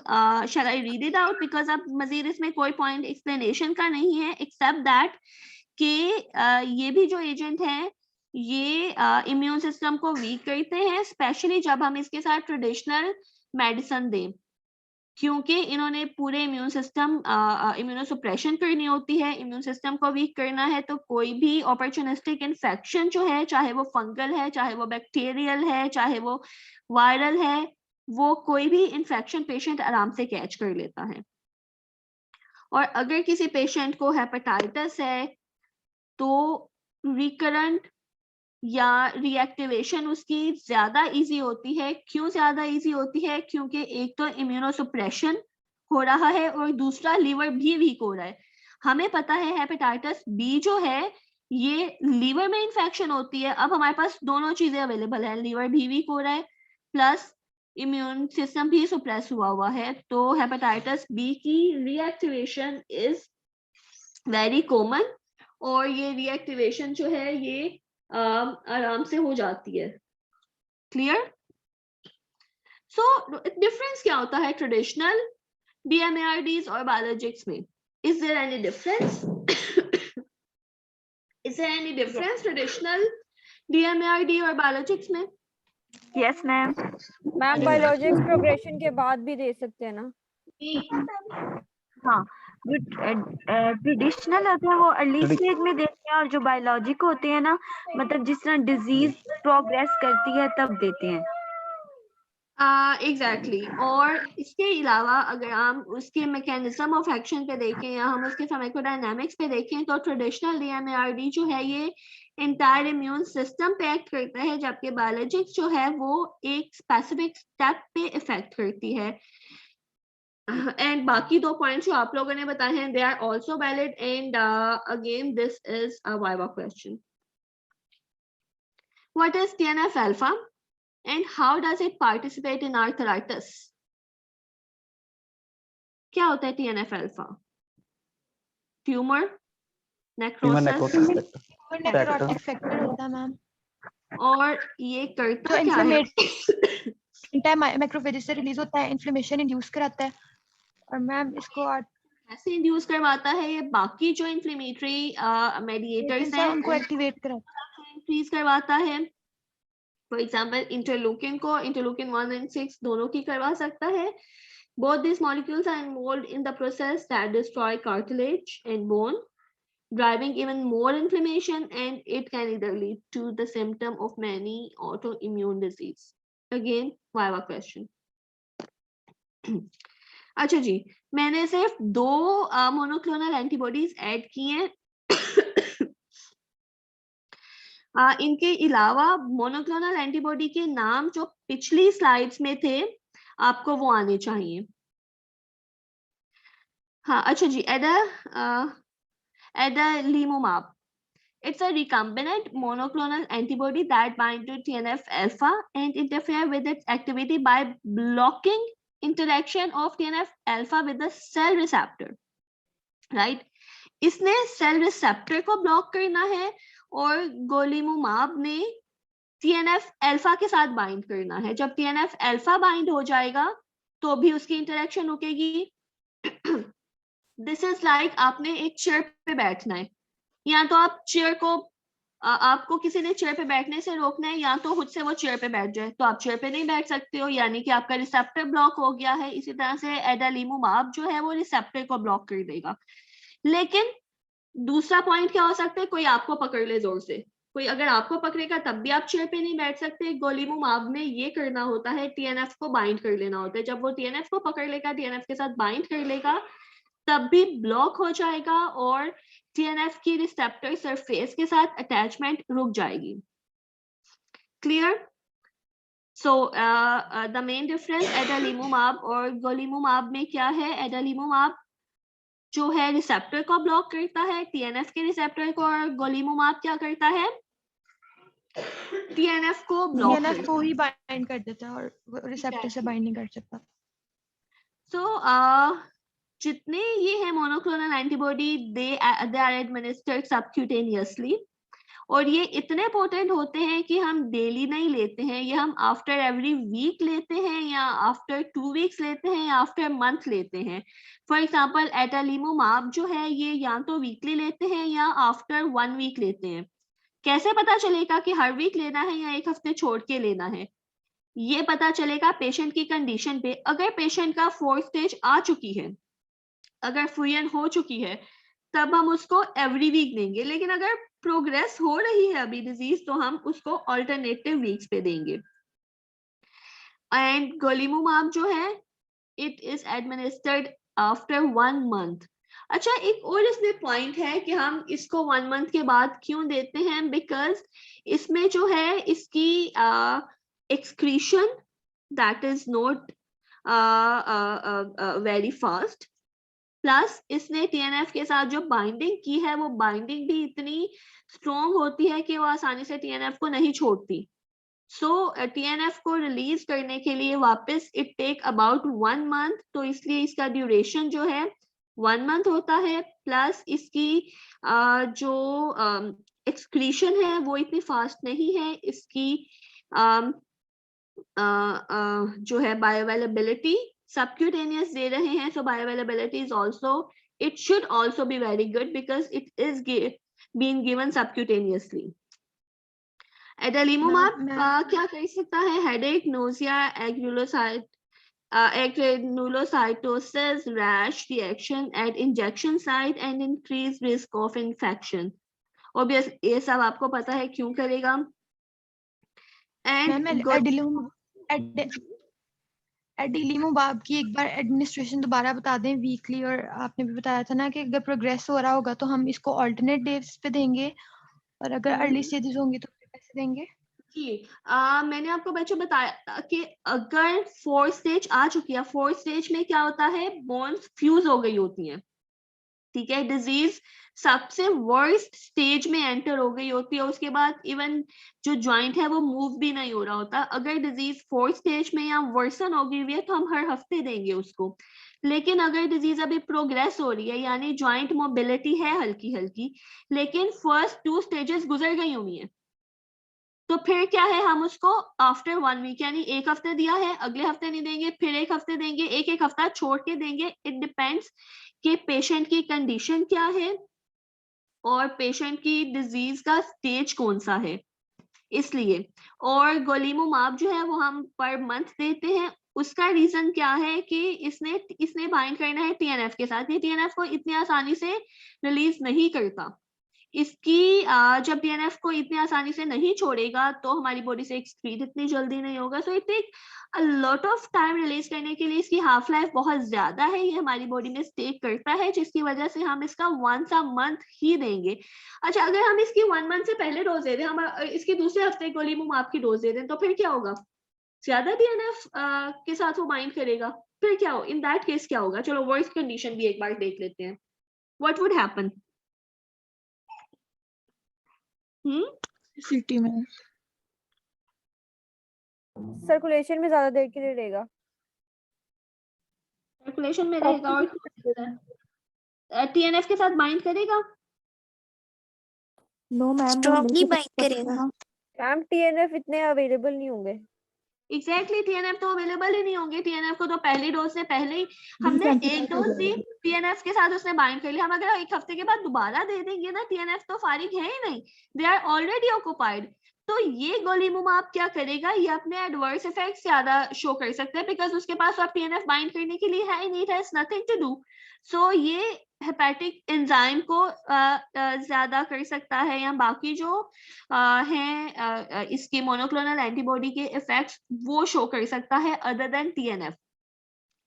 shall I read it out, because अब मजीद इसमें कोई point explanation का नहीं है, except that कि ये भी जो एजेंट है ये इम्यून सिस्टम को वीक करते हैं, स्पेशली जब हम इसके साथ ट्रेडिशनल मेडिसिन दें, क्योंकि इन्होंने पूरे इम्यून सिस्टम इम्यूनोसप्रेशन करनी होती है, इम्यून सिस्टम को वीक करना है। तो कोई भी अपॉर्चुनिस्टिक इन्फेक्शन जो है, चाहे वो फंगल है, चाहे वो बैक्टीरियल है, चाहे वो वायरल है, वो कोई भी इन्फेक्शन पेशेंट आराम से कैच कर लेता है। और अगर किसी पेशेंट को हेपेटाइटिस है तो रिकरेंट या रिएक्टिवेशन उसकी ज्यादा इजी होती है। क्यों ज्यादा इजी होती है? क्योंकि एक तो इम्यूनोसुप्रेशन हो रहा है और दूसरा लीवर भी वीक हो रहा है। हमें पता है हेपेटाइटिस बी जो है ये लीवर में इंफेक्शन होती है। अब हमारे पास दोनों चीजें अवेलेबल है, लीवर भी वीक हो रहा है प्लस इम्यून सिस्टम भी सुप्रेस हुआ है। तो हेपेटाइटिस बी की रीएक्टिवेशन इज वेरी कॉमन और ये रीएक्टिवेशन जो है ये आराम से हो जाती है। क्लियर? सो डिफरेंस क्या होता है ट्रेडिशनल DMARDs और बायोलॉजिक्स में? Is there any difference? Is there any difference traditional DMARD और बायोलॉजिक्स में? Yes ma'am. Ma'am biologics progression के बाद भी दे सकते हैं ना? हाँ, जो ट्रेडिशनल होते हैं वो अर्ली स्टेज में देते हैं और जो बायोलॉजिक होते हैं ना, मतलब जिस तरह डिजीज प्रोग्रेस करती है तब देते हैं। एग्जैक्टली। और इसके अलावा अगर हम उसके मैकेनिज्म ऑफ एक्शन पे देखें या हम उसके फार्माकोडायनामिक्स पे देखें तो ट्रेडिशनल DMARD जो है ये इंटायर इम्यून सिस्टम पे एक्ट करता है, जबकि बायोलॉजिक्स जो है वो एक स्पेसिफिक स्टेप पे इफेक्ट करती है। एंड बाकी दो पॉइंट्स जो आप लोगों ने बताए हैं they are also valid and again this is a viva question. What is TNF alpha and how does it participate in arthritis? क्या होता है TNF alpha? Tumour necrosis necrotic factor होता है मैम। और ये करता जो क्या है? मैक्रोफेजेस से रिलीज होता है, इन्फ्लेमेशन इंड्यूस कराता है और मैम इसको ऐसे इंड्यूस करवाता है ये बाकी जो इन्फ्लेमेटरी मेडिएटर्स हैं उनको एक्टिवेट कराता है, इंक्रीज करवाता है। फॉर एग्जांपल इंटरलूकिन को इंटरलूकिन 1 and 6 दोनों की करवा सकता है। Both these molecules are involved in the process that destroy cartilage and bone, driving even more inflammation, and it can either lead to the symptom of many autoimmune disease. Again, viva question. अच्छा जी, मैंने सिर्फ 2 monoclonal antibodies add की हैं। इनके अलावा monoclonal antibody के नाम जो पिछली स्लाइड्स में थे आपको वो आने चाहिए। हाँ अच्छा जी, adalimumab. It's a recombinant monoclonal antibody that binds to TNF alpha and interfere with its activity by blocking interaction of TNF alpha with the cell receptor. Right? इसने सेल रिसेप्टर को ब्लॉक करना है और गोलीमुमाब ने TNF अल्फा के साथ bind करना है। जब TNF अल्फा बाइंड हो जाएगा तो भी उसकी इंटरेक्शन रुकेगी। दिस इज लाइक आपने एक चेयर पे बैठना है, या तो आप चेयर को आपको किसी ने चेयर पे बैठने से रोकना है या तो खुद से वो चेयर पे बैठ जाए, तो आप चेयर पे नहीं बैठ सकते हो, यानी कि आपका रिसेप्टर ब्लॉक हो गया है। इसी तरह से एडालीमुमाब जो है वो रिसेप्टर को ब्लॉक कर देगा। लेकिन दूसरा पॉइंट क्या हो सकता है, कोई आपको पकड़ ले जोर से, कोई अगर आपको पकड़ेगा तब भी आप चेयर पे नहीं बैठ सकते। गोलीमुमाब में ये करना होता है, TNF को बाइंड कर लेना होता है। जब वो TNF को पकड़ लेगा, TNF के साथ बाइंड कर लेगा, तब भी ब्लॉक हो जाएगा और TNF की रिसेप्टर सरफेस के साथ अटैचमेंट रुक जाएगी। Clear? So the main difference adalimumab और गोलीमुमाब में क्या है? एडालीमुमाब जो है रिसेप्टर को ब्लॉक करता है, TNF के रिसेप्टर को, और गोलीमुमाब क्या करता है? TNF को ब्लॉक TNF को ही बाइंड कर देता है और रिसेप्टर से बाइंड नहीं कर सकता। सो जितने ये है monoclonal antibody they are administered subcutaneously, और ये इतने पोटेंट होते हैं कि हम डेली नहीं लेते हैं, ये हम आफ्टर एवरी वीक लेते हैं या आफ्टर 2 वीक्स लेते हैं या आफ्टर मंथ लेते हैं। फॉर एग्जांपल एडालीमुमाब जो है ये या तो वीकली लेते हैं या आफ्टर 1 वीक लेते हैं। कैसे पता चलेगा कि हर वीक लेना है या 1 हफ्ते छोड़ के लेना है? ये पता चलेगा पेशेंट की कंडीशन पे। अगर पेशेंट का 4th स्टेज आ चुकी है, अगर फुयन हो चुकी है, तब हम उसको एवरी वीक देंगे। लेकिन अगर प्रोग्रेस हो रही है अभी डिजीज, तो हम उसको अल्टरनेटिव वीक्स पे देंगे। एंड गोलीमुमाब जो है it is administered after 1 month. अच्छा, एक और इसमें पॉइंट है कि हम इसको 1 मंथ के बाद क्यों देते हैं, बिकॉज इसमें जो है इसकी excretion that is not very fast, plus इसने टीएनएफ के साथ जो बाइंडिंग की है वो बाइंडिंग भी इतनी स्ट्रॉन्ग होती है कि वो आसानी से टीएनएफ को नहीं छोड़ती। सो टीएनएफ को रिलीज करने के लिए वापस इट टेक अबाउट 1 मंथ, तो इसलिए इसका ड्यूरेशन जो है 1 मंथ होता है, प्लस इसकी जो एक्सक्रीशन है वो इतनी फास्ट नहीं है, इसकी जो है बायोअवेलेबिलिटी सबक्यूटेनियस दे रहे हैं, so bioavailability is also it should also be very good because it is being given subcutaneously. Adalimumab क्या कर सकता है, headache, nausea, granulocytosis, rash, reaction at injection site and increased risk of infection. Obvious, ये सब आपको पता है क्यों करेगा। एंड एडिलीमुबाब की एक बार एडमिनिस्ट्रेशन दोबारा बता दें वीकली, और आपने भी बताया था ना कि अगर प्रोग्रेस हो रहा होगा तो हम इसको ऑल्टरनेट डेज पे देंगे, और अगर अर्ली स्टेजेस होंगे तो फिर कैसे देंगे? जी, मैंने आपको बच्चों बताया कि अगर 4th स्टेज आ चुकी है, 4th स्टेज में क्या होता है, बोन्स फ्यूज हो गई होती हैं, ठीक है, डिजीज सबसे वर्स्ट स्टेज में एंटर हो गई होती है, उसके बाद इवन जो जॉइंट है वो मूव भी नहीं हो रहा होता। अगर डिजीज 4th स्टेज में या वर्सन हो गई हुई है तो हम हर हफ्ते देंगे उसको, लेकिन अगर डिजीज अभी प्रोग्रेस हो रही है यानी जॉइंट मोबिलिटी है हल्की हल्की, लेकिन फर्स्ट 2 स्टेजेस गुजर गई हुई है, तो फिर क्या है, हम उसको आफ्टर 1 वीक यानी 1 हफ्ते दिया है, अगले हफ्ते नहीं देंगे, फिर 1 हफ्ते देंगे, एक हफ्ता छोड़ के देंगे। इट डिपेंड्स कि पेशेंट की कंडीशन क्या है और पेशेंट की डिजीज का स्टेज कौन सा है, इसलिए। और गोलीमुमाब जो है वो हम पर मंथ देते हैं, उसका रीजन क्या है कि इसने बाइंड करना है टीएनएफ के साथ, ये टीएनएफ को इतनी आसानी से रिलीज नहीं करता। इसकी जब टीएनएफ को इतनी आसानी से नहीं छोड़ेगा तो हमारी बॉडी से एक्सक्रीट इतनी जल्दी नहीं होगा, so it take a lot of time release करने के लिए। इसकी हाफ लाइफ बहुत ज्यादा है, ये हमारी बॉडी में स्टे करता है, जिसकी वजह से हम इसका 1 मंथ ही देंगे। अच्छा, अगर हम इसकी 1 मंथ से पहले डोज दे दें, हम इसकी दूसरे हफ्ते गोलीमुमाब की डोज दे दें, तो फिर क्या होगा, ज्यादा टीएनएफ के साथ वो बाइंड करेगा, फिर क्या हो, इन दैट केस क्या होगा। चलो वर्स्ट कंडीशन भी एक बार देख लेते हैं, व्हाट वुड हैपन। सिटी में सर्कुलेशन में ज्यादा देर के लिए रहेगा, सर्कुलेशन में रहेगा और टीएनएफ के साथ बाइंड करेगा। नो मैम, स्ट्रॉन्गली बाइंड करेगा। मैम टीएनएफ इतने अवेलेबल नहीं होंगे। एग्जैक्टली, टीएनएफ तो अवेलेबल ही नहीं होंगे, टीएनएफ को तो पहली डोज से पहले ही हमने 1 डोज दी, टीएनएफ के साथ उसने बाइंड कर लिया। हम अगर 1 हफ्ते के बाद दोबारा दे देंगे ना, टीएनएफ तो फारिग है ही नहीं, दे आर ऑलरेडी ऑक्युपाइड। तो ये गोलीमुमाब क्या करेगा, ये अपने एडवर्स इफेक्ट्स ज्यादा शो कर सकते हैं, बिकॉज उसके पास अब टीएनएफ बाइंड करने के लिए है ही नहीं, इट नथिंग टू डू। सो ये हेपेटिक एंजाइम को ज्यादा कर सकता है, या बाकी जो हैं इसके मोनोक्लोनल एंटीबॉडी के इफेक्ट्स वो शो कर सकता है, अदर देन टीएनएफ।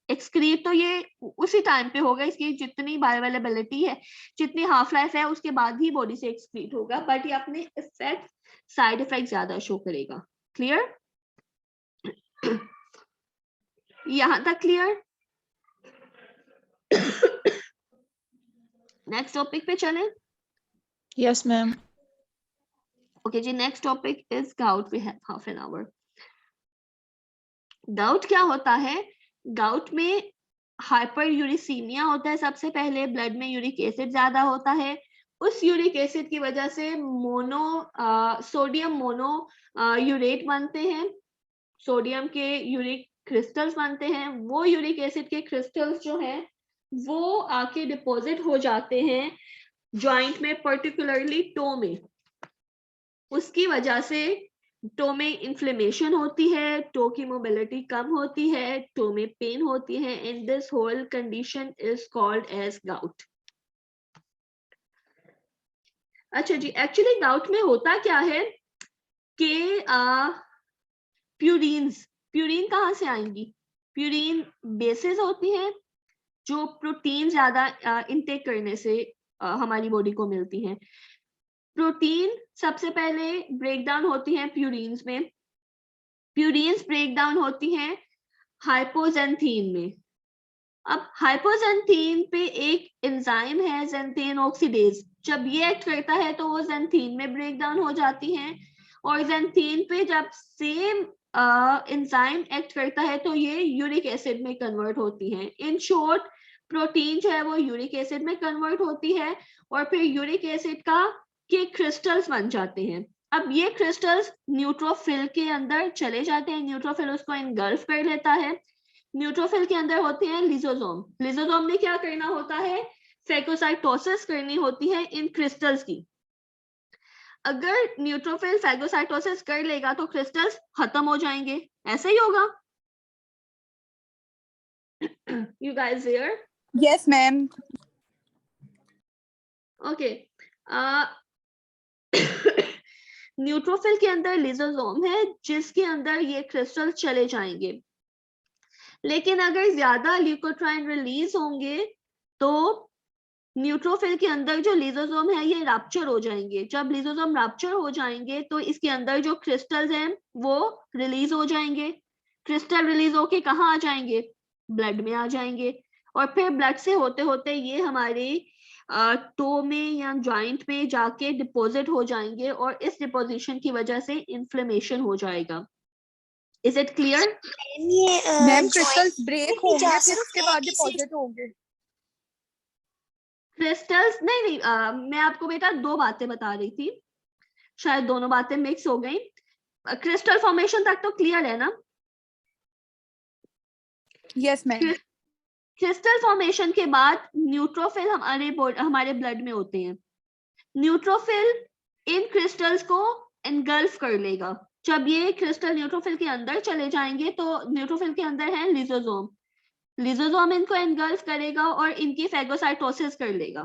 एक्सक्रीट तो ये उसी टाइम पे होगा, इसकी जितनी बायोअवेलेबिलिटी है, जितनी हाफ लाइफ है, उसके बाद ही बॉडी से एक्सक्रीट होगा, बट ये अपने इफेक्ट साइड इफेक्ट ज्यादा शो करेगा। क्लियर, यहां तक क्लियर। नेक्स्ट टॉपिक पे चलें। Yes ma'am. ओके जी, next topic is gout. We have half an hour. Gout क्या होता है, गाउट में हाइपर यूरिसीमिया होता है, सबसे पहले ब्लड में यूरिक एसिड ज्यादा होता है, उस यूरिक एसिड की वजह से सोडियम मोनो यूरेट बनते हैं, सोडियम के यूरिक क्रिस्टल्स बनते हैं, वो यूरिक एसिड के क्रिस्टल्स जो हैं वो आके डिपॉजिट हो जाते हैं जॉइंट में, पर्टिकुलरली टो में, उसकी वजह से टो में इन्फ्लेमेशन होती है, टो की मोबिलिटी कम होती है, टो में पेन होती है, and this whole condition is called as gout. अच्छा जी, एक्चुअली गाउट में होता क्या है कि प्यूरिन्स प्यूरिन कहाँ से आएंगी? प्यूरिन बेसेस होती हैं जो प्रोटीन ज्यादा इनटेक करने से हमारी बॉडी को मिलती हैं। प्रोटीन सबसे पहले ब्रेक डाउन होती हैं प्यूरिन्स में। प्यूरिन्स ब्रेक डाउन होती हैं हाइपोजेंथीन में। अब हाइपोजेंथीन पे एक एंजाइम है ज़ैंथेन ऑक्सीडेज, जब ये एक्ट करता है तो वो ज़ैंथीन में ब्रेक डाउन हो जाती हैं, और ज़ैंथीन पे जब सेम एंजाइम एक्ट करता है तो ये यूरिक एसिड में कन्वर्ट होती हैं। इन शॉर्ट प्रोटीन जो है वो यूरिक एसिड में कन्वर्ट होती है और फिर यूरिक एसिड के क्रिस्टल्स बन जाते हैं। अब ये क्रिस्टल्स न्यूट्रोफिल के अंदर चले जाते हैं, न्यूट्रोफिल उसको इनगल्फ कर लेता है। न्यूट्रोफिल के अंदर होते हैं लिसोसोम। लिसोसोम में क्या करना होता है? फैगोसाइटोसिस करनी होती है इन क्रिस्टल्स की। अगर न्यूट्रोफिल फैगोसाइटोसिस कर लेगा तो क्रिस्टल्स खत्म हो जाएंगे, ऐसे ही होगा। You guys here? Yes, ma'am. Okay. Neutrophil के अंदर लिसोसोम है जिसके अंदर ये क्रिस्टल चले जाएंगे, लेकिन अगर ज्यादा ल्यूकोट्राइन रिलीज होंगे तो न्यूट्रोफिल के अंदर जो लिसोसोम है ये रैप्चर हो जाएंगे। जब लिसोसोम रैप्चर हो जाएंगे तो इसके अंदर जो क्रिस्टल्स हैं वो रिलीज हो जाएंगे। क्रिस्टल रिलीज होके कहाँ आ जाएंगे? ब्लड में आ जाएंगे, और फिर ब्लड से होते होते ये हमारे टो में या जॉइंट में जाके डिपॉजिट हो जाएंगे, और इस डिपोजिशन की वजह से इन्फ्लेमेशन हो जाएगा। Is it clear? Ma'am crystals break होंगे फिर उसके बाद डिपॉजिट होंगे? क्रिस्टल्स नहीं, मैं आपको बेटा दो बातें बता रही थी, शायद दोनों बातें मिक्स हो गई। क्रिस्टल फॉर्मेशन तक तो क्लियर है ना? Yes ma'am. क्रिस्टल फॉर्मेशन के बाद न्यूट्रोफिल हमारे ब्लड में होते हैं। न्यूट्रोफिल इन क्रिस्टल्स को एनगल्फ कर लेगा। जब ये क्रिस्टल न्यूट्रोफिल के अंदर चले जाएंगे तो न्यूट्रोफिल के अंदर है लिसोसोम। लिसोसोम इनको एनगल्फ करेगा और इनकी फैगोसाइटोसिस कर लेगा।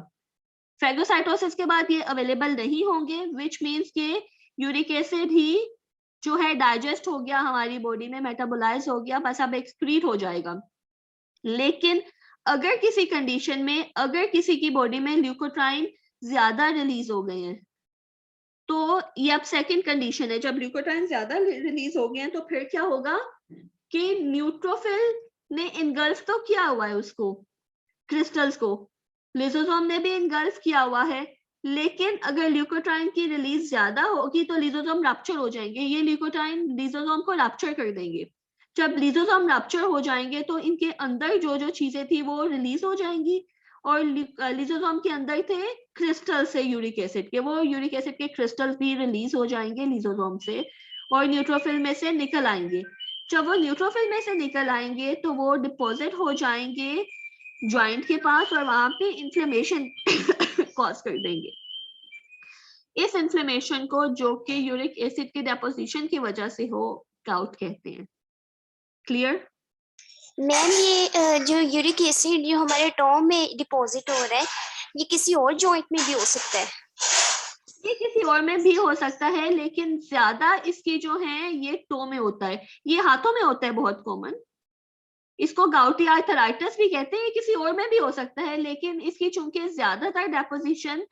फैगोसाइटोसिस के बाद ये अवेलेबल नहीं होंगे, विच मीन्स के यूरिक एसिड ही जो है डाइजेस्ट हो गया, हमारी बॉडी में मेटाबोलाइज हो गया, बस अब एक्सक्रीट हो जाएगा। लेकिन अगर किसी कंडीशन में अगर किसी की बॉडी में ल्यूकोट्राइन ज्यादा रिलीज हो गए हैं तो ये अब सेकंड कंडीशन है। जब ल्यूकोट्राइन ज्यादा रिलीज हो गए हैं तो फिर क्या होगा कि न्यूट्रोफिल ने इनगल्फ तो किया हुआ है उसको, क्रिस्टल्स को, लिसोसोम ने भी इनगल्फ किया हुआ है, लेकिन अगर ल्यूकोट्राइन की रिलीज ज्यादा होगी तो लिसोसोम रप्चर हो जाएंगे। ये ल्यूकोट्राइन लिसोसोम को रप्चर कर देंगे। जब लिसोसोम रप्चर हो जाएंगे तो इनके अंदर जो जो चीजें थी वो रिलीज हो जाएंगी, और लिसोसोम के अंदर थे क्रिस्टल से यूरिक एसिड के, वो यूरिक एसिड के क्रिस्टल भी रिलीज हो जाएंगे लिसोसोम से और न्यूट्रोफिल में से निकल आएंगे। जब वो न्यूट्रोफिल में से निकल आएंगे तो वो डिपॉजिट हो जाएंगे जॉइंट के पास और वहां पे इन्फ्लेमेशन कॉज कर देंगे। इस इन्फ्लेमेशन को, जो कि यूरिक एसिड के डिपोजिशन की वजह से हो, गाउट कहते हैं। क्लियर? मैम ये जो यूरिक एसिड जो हमारे टॉ में डिपॉजिट हो रहा है, ये किसी और जॉइंट में भी हो सकता है? ये किसी और में भी हो सकता है, लेकिन ज्यादा इसकी जो है ये टो में होता है, ये हाथों में होता है बहुत कॉमन। इसको गाउटी आर्थराइटिस भी कहते हैं। किसी और में भी हो सकता है, लेकिन इसकी चूंकि ज्यादातर डेपोजिशन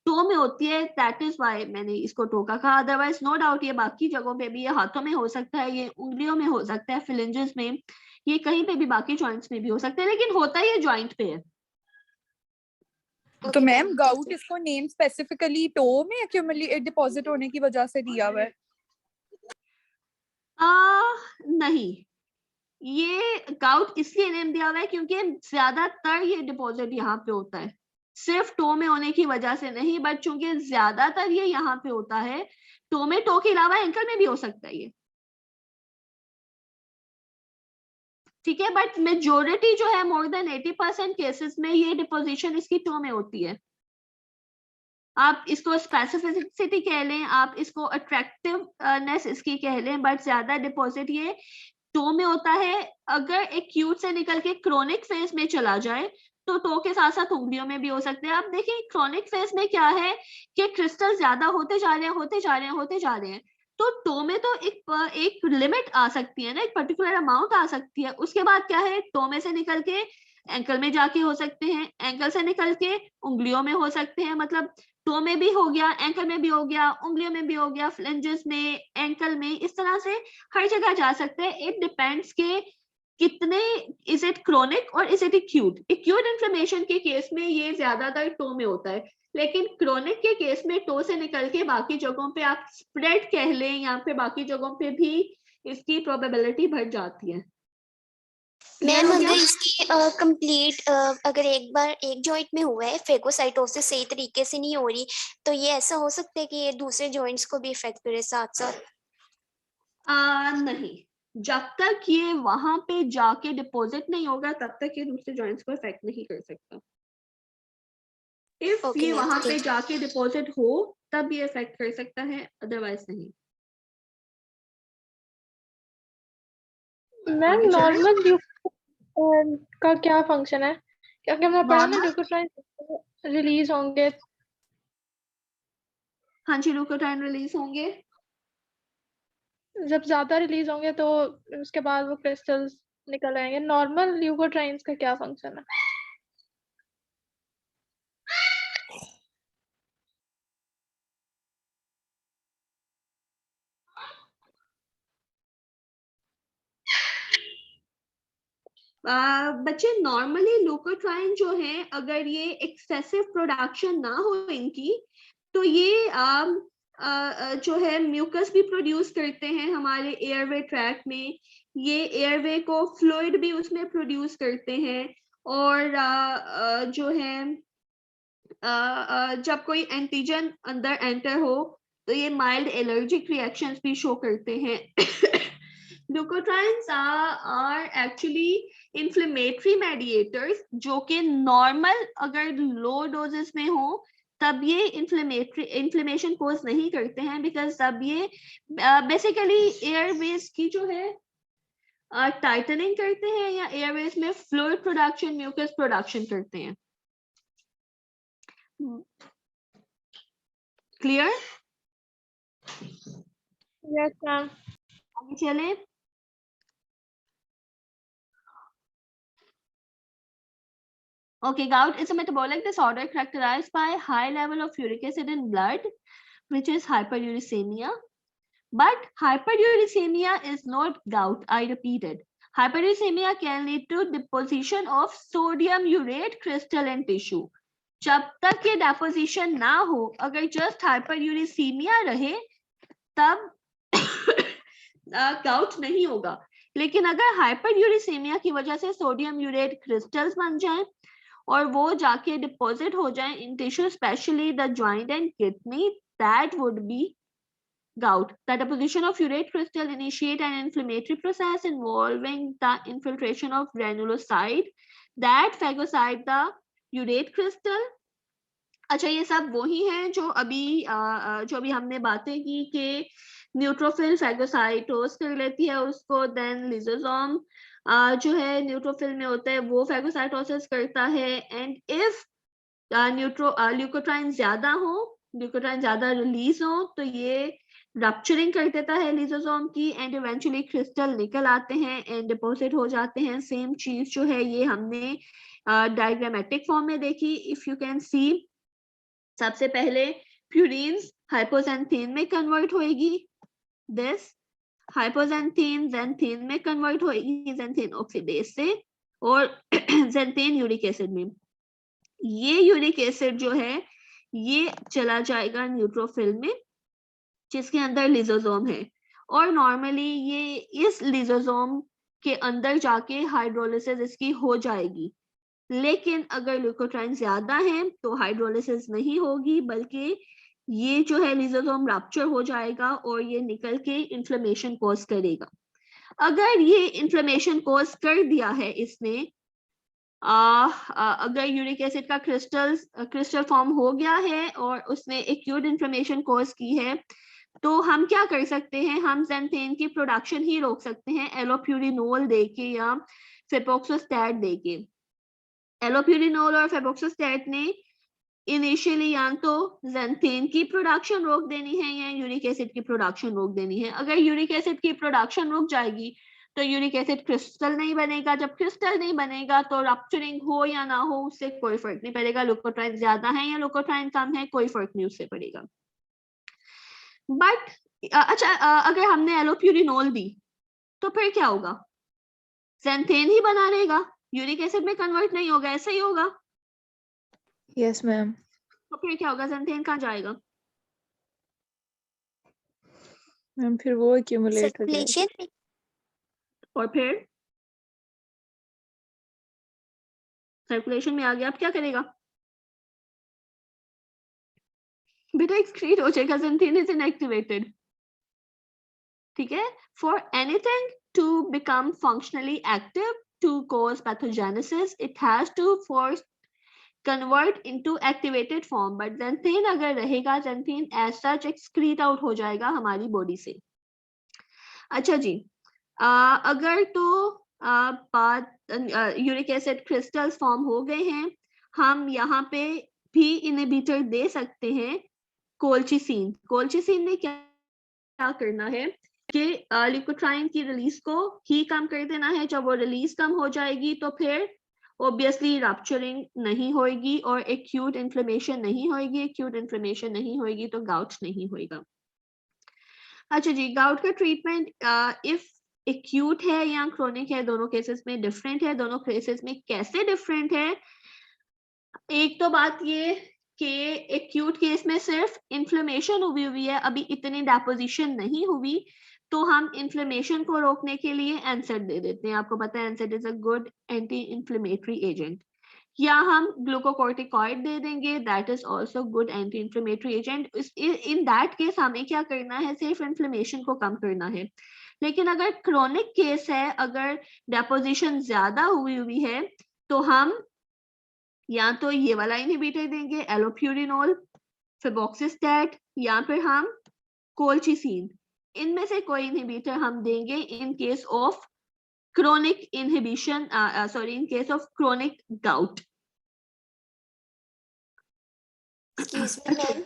टो में होती है, दैट इज व्हाई मैंने इसको टो का कहा। अदरवाइज नो डाउट ये बाकी जगहों पे भी, ये हाथों में हो सकता है, ये उंगलियों में हो सकता है, फिलेंजेस में, ये कहीं पे भी बाकी जॉइंट्स में भी हो सकता है, लेकिन होता ये जॉइंट पे है। तो मैम गाउट इसको नेम स्पेसिफिकली टो में एक्यूमुलेट डिपॉजिट होने की वजह से दिया हुआ है? नहीं, ये गाउट इसलिए नेम दिया हुआ है क्योंकि ज्यादातर ये डिपॉजिट यहाँ पे होता है, सिर्फ टो में होने की वजह से नहीं, बट चूंकि ज्यादातर ये यहाँ पे होता है। टो में, टो के अलावा एंकल में भी हो सकता है ये, ठीक है, बट मेजोरिटी जो है, मोर देन 80% केसेस में ये डिपोजिशन इसकी टो में होती है। आप इसको स्पेसिफिसिटी कह लें, आप इसको अट्रैक्टिवनेस इसकी कह लें, बट ज्यादा डिपॉजिट ये टो में होता है। अगर एक्यूट से निकल के क्रोनिक फेज में चला जाए तो टो के साथ साथ उंगलियों में भी हो सकते हैं। आप देखिए क्रोनिक फेज में क्या है कि क्रिस्टल ज्यादा होते जा रहे हैं, होते जा रहे हैं, होते जा रहे हैं, तो टो में तो एक लिमिट आ सकती है ना, एक पर्टिकुलर अमाउंट आ सकती है, उसके बाद क्या है, टो में से निकल के एंकल में जाके हो सकते हैं, एंकल से निकल के उंगलियों में हो सकते हैं, मतलब टो में भी हो गया, एंकल में भी हो गया, उंगलियों में भी हो गया, फ्लेंजेस में, एंकल में, इस तरह से हर जगह जा सकते हैं। इट डिपेंड्स के कितने, इज इट क्रोनिक और is it acute. Acute inflammation के केस में ये ज्यादातर टो में होता है, लेकिन क्रोनिक के केस में टो से निकल के बाकी जगहों पे आप स्प्रेड कह लें, यहाँ पे बाकी जगहों पे भी इसकी प्रोबेबिलिटी बढ़ जाती है। मैम अगर इसकी कंप्लीट अगर एक बार एक जॉइंट में हुआ है, फेगोसाइटोसिस सही तरीके से नहीं हो रही, तो ये ऐसा हो सकता है कि ये दूसरे जॉइंट्स को भी इफेक्ट करे साथ साथ? नहीं, जब तक ये वहां पे जाके डिपॉजिट नहीं होगा तब तक ये दूसरे जॉइंट्स को इफेक्ट नहीं कर सकता। इफ ये वहां पे जाके डिपॉजिट हो तब ये इफेक्ट कर सकता है, अदरवाइज नहीं। मैम नॉर्मल का क्या फंक्शन है, क्योंकि हमने पढ़ा ना ल्यूकोट्राइन रिलीज होंगे। हाँ जी, ल्यूकोट्राइन रिलीज होंगे, जब ज्यादा रिलीज होंगे तो उसके बाद वो क्रिस्टल्स निकल आएंगे। नॉर्मल ल्यूकोट्राइन्स का क्या फंक्शन है? बच्चे नॉर्मली ल्यूकोट्राइन जो है, अगर ये एक्सेसिव प्रोडक्शन ना हो इनकी, तो ये जो है म्यूकस भी प्रोड्यूस करते हैं हमारे एयरवे ट्रैक्ट में, ये एयरवे को फ्लूइड भी उसमें प्रोड्यूस करते हैं, और जो है जब कोई एंटीजन अंदर एंटर हो तो ये माइल्ड एलर्जिक रिएक्शंस भी शो करते हैं। Leukotrienes are actually inflammatory mediators, जो कि नॉर्मल अगर लो डोजेस में हो तब ये इन्फ्लेमेशन कोज नहीं करते हैं, बिकॉज तब ये बेसिकली एयरवेज की जो है टाइटनिंग करते हैं, या एयरवेज में फ्लूइड प्रोडक्शन, म्यूकस प्रोडक्शन करते हैं। क्लियर? Yes ma'am. आगे चले। Okay, gout is a metabolic disorder characterized by high level of uric acid in blood, which is hyperuricemia. But hyperuricemia is not gout, I repeated. Hyperuricemia can lead to deposition of sodium urate crystal in tissue. जब तक ये deposition ना हो, अगर just hyperuricemia रहे, तब gout नहीं होगा। लेकिन अगर hyperuricemia की वजह से सोडियम यूरेट क्रिस्टल्स बन जाएं और वो जाके डिपॉजिट हो जाए in tissue, specially the joint and kidney, that would be gout. The deposition of urate crystal initiate an inflammatory process involving the infiltration of granulocyte that phagocyte the urate crystal. अच्छा, ये सब वही हैं जो अभी हमने बातें की कि न्यूट्रोफिल फैगोसाइटोस कर लेती है उसको, देन लिजोसोम जो है न्यूट्रोफिल में होता है वो फैगोसाइटोसिस करता है, एंड इफ ल्यूकोट्राइन ज्यादा हो, ल्यूकोट्राइन ज्यादा रिलीज हो, तो ये रप्चरिंग कर देता है लिजोसोम की, एंड इवेंचुअली क्रिस्टल निकल आते हैं एंड डिपॉजिट हो जाते हैं। सेम चीज जो है ये हमने डायग्रामेटिक फॉर्म में देखी। इफ यू कैन सी, सबसे पहले प्यूरिन्स हाइपोजेंथीन में कन्वर्ट होएगी, दिस हाइपोजेंथीन ज़ैंथीन में कन्वर्ट होएगी ज़ैंथीन ऑक्सीडेज से, और ज़ैंथीन यूरिक एसिड में। ये यूरिक एसिड जो है ये चला जाएगा न्यूट्रोफिल में जिसके अंदर लिजोसोम है, और नॉर्मली ये इस लिजोसोम के अंदर जाके हाइड्रोलिसिस इसकी हो जाएगी। लेकिन अगर ल्यूकोट्राइन ज्यादा है तो हाइड्रोलिसिस नहीं होगी, बल्कि ये जो है लिजोसोम रप्चर हो जाएगा और ये निकल के इन्फ्लेमेशन कॉज करेगा। अगर ये इन्फ्लेमेशन कॉज कर दिया है इसने, अगर यूरिक एसिड का क्रिस्टल फॉर्म हो गया है और उसने एक्यूट इन्फ्लेमेशन कॉज की है, तो हम क्या कर सकते हैं, हम ज़ैंथेन की प्रोडक्शन ही रोक सकते हैं एलोप्यूरिनोल देके या फेपोक्सोस्टैट देके। एलोप्यूरिनोल और फेपोक्सोस्टैट ने इनिशियली या तो ज़ैंथेन की प्रोडक्शन रोक देनी है या यूरिक एसिड की प्रोडक्शन रोक देनी है। अगर यूरिक एसिड की प्रोडक्शन रुक जाएगी तो यूरिक एसिड क्रिस्टल नहीं बनेगा। जब क्रिस्टल नहीं बनेगा तो रप्चरिंग हो या ना हो उससे कोई फर्क नहीं पड़ेगा। लुकोट्राइन ज्यादा है या लुकोट्राइन कम है कोई फर्क नहीं उससे पड़ेगा। बट अच्छा, अगर हमने एलोप्यूरिनोल दी तो फिर क्या होगा? ज़ैंथेन ही बना रहेगा, यूरिक एसिड में कन्वर्ट नहीं होगा, ऐसा ही होगा। Yes ma'am. तो फिर क्या होगा? ज़ैंथेन कहाँ जाएगा? मैम फिर वो एक्यूमुलेट हो जाएगा। सर्कुलेशन में। और फिर सर्कुलेशन में आ गया, अब क्या करेगा? बेटा एक्सक्रीट हो जाएगा, ज़ैंथेन इज इनएक्टिवेटेड। ठीक है, for anything to become functionally active to cause pathogenesis it has to first convert into activated form, but xanthine अगर रहेगा xanthine as such excrete out हो जाएगा हमारी बॉडी से। अच्छा जी, अगर तो बात यूरिक एसिड क्रिस्टल्स फॉर्म हो गए हैं, हम यहाँ पे भी इनहिबिटर दे सकते हैं कोल्चिसिन। कोल्चिसिन ने क्या करना है कि ल्यूकोट्राइन की रिलीज को ही कम कर देना है। जब वो रिलीज कम हो जाएगी तो फिर ऑब्वियसली रप्चरिंग नहीं होगी और एक्यूट इन्फ्लेमेशन नहीं होगी। एक्यूट इन्फ्लेमेशन नहीं होगी तो गाउट नहीं होगा। अच्छा जी, गाउट का ट्रीटमेंट इफ एक्यूट है या क्रोनिक है, दोनों केसेस में डिफरेंट है। दोनों केसेस में कैसे डिफरेंट है? एक तो बात ये कि एक्यूट केस में सिर्फ इन्फ्लेमेशन हुई है, अभी इतनी डेपोजिशन नहीं हुई, तो हम इन्फ्लेमेशन को रोकने के लिए एनसेड दे देते हैं। आपको पता है एनसेड is a good anti inflammatory agent. या हम ग्लूकोकॉर्टिकॉइड दे देंगे, that is also good anti inflammatory agent. In that case हमें क्या करना है? सिर्फ इन्फ्लेमेशन को कम करना है। लेकिन अगर क्रोनिक केस है, अगर डेपोजिशन ज्यादा हुई है, तो हम या तो ये वाला इनहिबिटर देंगे एलोप्यूरिनोल, फेबोक्सिस्टैट, या फिर हम कोल्चिसिन। इनमें से कोई इनहिबिटर हम देंगे in case of chronic inhibition, sorry, in case of chronic gout. Excuse me ma'am.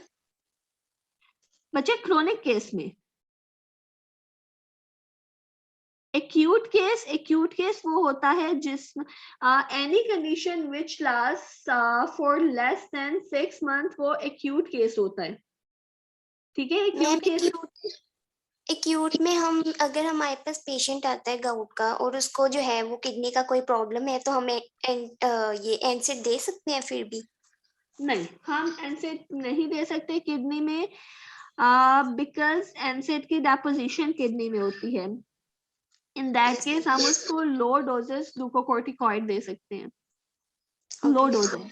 बच्चे क्रोनिक केस में एक्यूट केस वो होता है जिसमें any condition which last for less than 6 month, वो एक्यूट केस होता है। ठीक है, एक्यूट केस एक्यूट में हम अगर हमारे पास पेशेंट आता है गाउट का और उसको जो है वो किडनी का कोई प्रॉब्लम है तो हम ये एनसेड दे सकते हैं फिर भी? नहीं, हम एनसेड नहीं दे सकते किडनी में, बिकॉज एनसेड की डेपोजिशन किडनी में होती है। इन दैट केस हम उसको लो डोजेस ग्लूकोकॉर्टिकॉइड दे सकते हैं, लो डोजेस।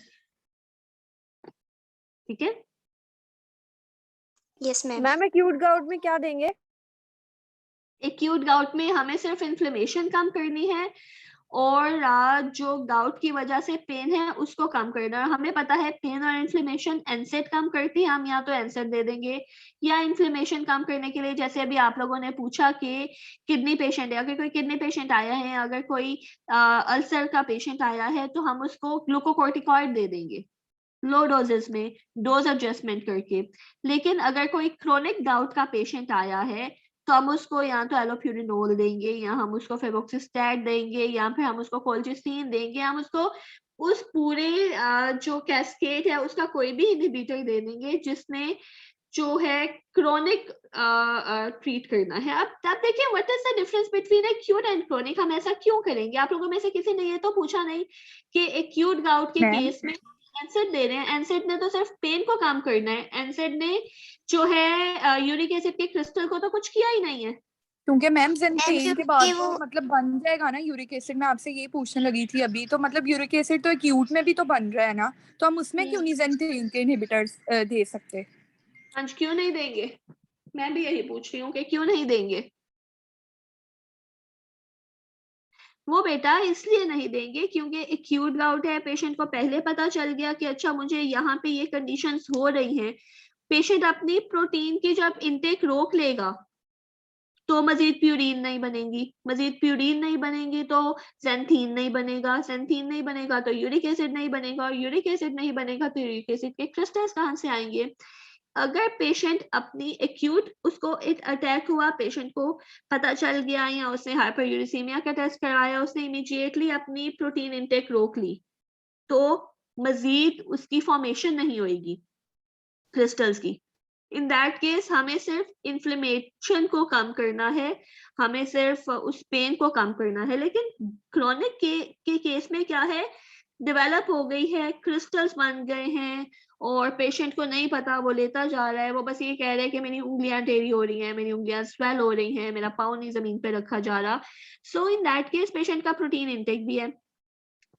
ठीक है, yes ma'am. Ma'am acute gout में क्या देंगे? एक्यूट गाउट में हमें सिर्फ इन्फ्लेमेशन कम करनी है और जो गाउट की वजह से पेन है उसको कम करना है। हमें पता है पेन और इन्फ्लेमेशन एनसेड कम करती है, हम या तो एनसेड दे देंगे या इन्फ्लेमेशन कम करने के लिए, जैसे अभी आप लोगों ने पूछा कि किडनी पेशेंट है, अगर कोई किडनी पेशेंट आया है, अगर कोई अल्सर का पेशेंट आया है, तो हम उसको ग्लूकोकॉर्टिकॉइड दे देंगे लो डोजेस में, डोज एडजस्टमेंट करके। लेकिन अगर कोई क्रोनिक गाउट का पेशेंट आया है तो हम उसको या तो एलोप्यूरिनोल देंगे या हम उसको फेबोक्सिस्टैट देंगे या फिर हम उसको कोल्चिसिन देंगे। हम उसको उस पूरे जो कैस्केड है उसका कोई भी इनहिबिटर दे देंगे जिसने जो है क्रोनिक ट्रीट करना है। अब देखिए what is the difference between acute and chronic. हम ऐसा क्यों करेंगे? आप लोगों में से किसी ने ये तो पूछा नहीं कि एक्यूट गाउट के केस में एनसेड दे रहे हैं, एनसेड ने तो सिर्फ पेन को कम करना है, एनसेड ने जो है यूरिक एसिड के क्रिस्टल को तो कुछ किया ही नहीं है। क्योंकि मैम ज़ैंथेन के बाद वो तो मतलब बन जाएगा ना यूरिक एसिड। मैं आपसे ये पूछने लगी थी अभी, तो मतलब यूरिक एसिड तो एक्यूट में भी तो बन रहा है ना, तो हम उसमें क्यों नहीं ज़ैंथेन के इनहिबिटर्स दे सकते? आज क्यों नहीं देंगे? मैं भी यही पूछ रही हूँ कि क्यों नहीं देंगे। वो बेटा इसलिए नहीं देंगे क्योंकि एक्यूट गाउट है, पेशेंट को पहले पता चल गया कि अच्छा मुझे यहाँ पे ये कंडीशंस हो रही हैं। पेशेंट अपनी प्रोटीन की जब इनटेक रोक लेगा तो मजीद प्यूरीन नहीं बनेगी, मजीद प्यूरीन नहीं बनेगी तो ज़ैंथीन नहीं बनेगा, ज़ैंथीन नहीं बनेगा तो यूरिक एसिड नहीं बनेगा, और यूरिक एसिड नहीं बनेगा तो यूरिक एसिड के क्रिस्टल्स कहाँ से आएंगे? अगर पेशेंट अपनी एक्यूट, उसको एक अटैक हुआ, पेशेंट को पता चल गया या उसने हाइपरयूरिसीमिया का टेस्ट करवाया, उसने इमीडिएटली अपनी प्रोटीन इंटेक रोक ली, तो मजीद उसकी फॉर्मेशन नहीं होगी क्रिस्टल्स की। इन दैट केस हमें सिर्फ इन्फ्लेमेशन को कम करना है, हमें सिर्फ उस पेन को कम करना है। लेकिन क्रोनिक के केस में क्या है, डेवलप हो गई है, क्रिस्टल्स बन गए हैं और पेशेंट को नहीं पता, वो लेता जा रहा है, वो बस ये कह रहा है कि मेरी उंगलियां टेढ़ी हो रही हैं, मेरी उंगलियां स्वेल हो रही हैं, मेरा पाँव नहीं जमीन पे रखा जा रहा। सो इन दैट केस पेशेंट का प्रोटीन इंटेक भी है,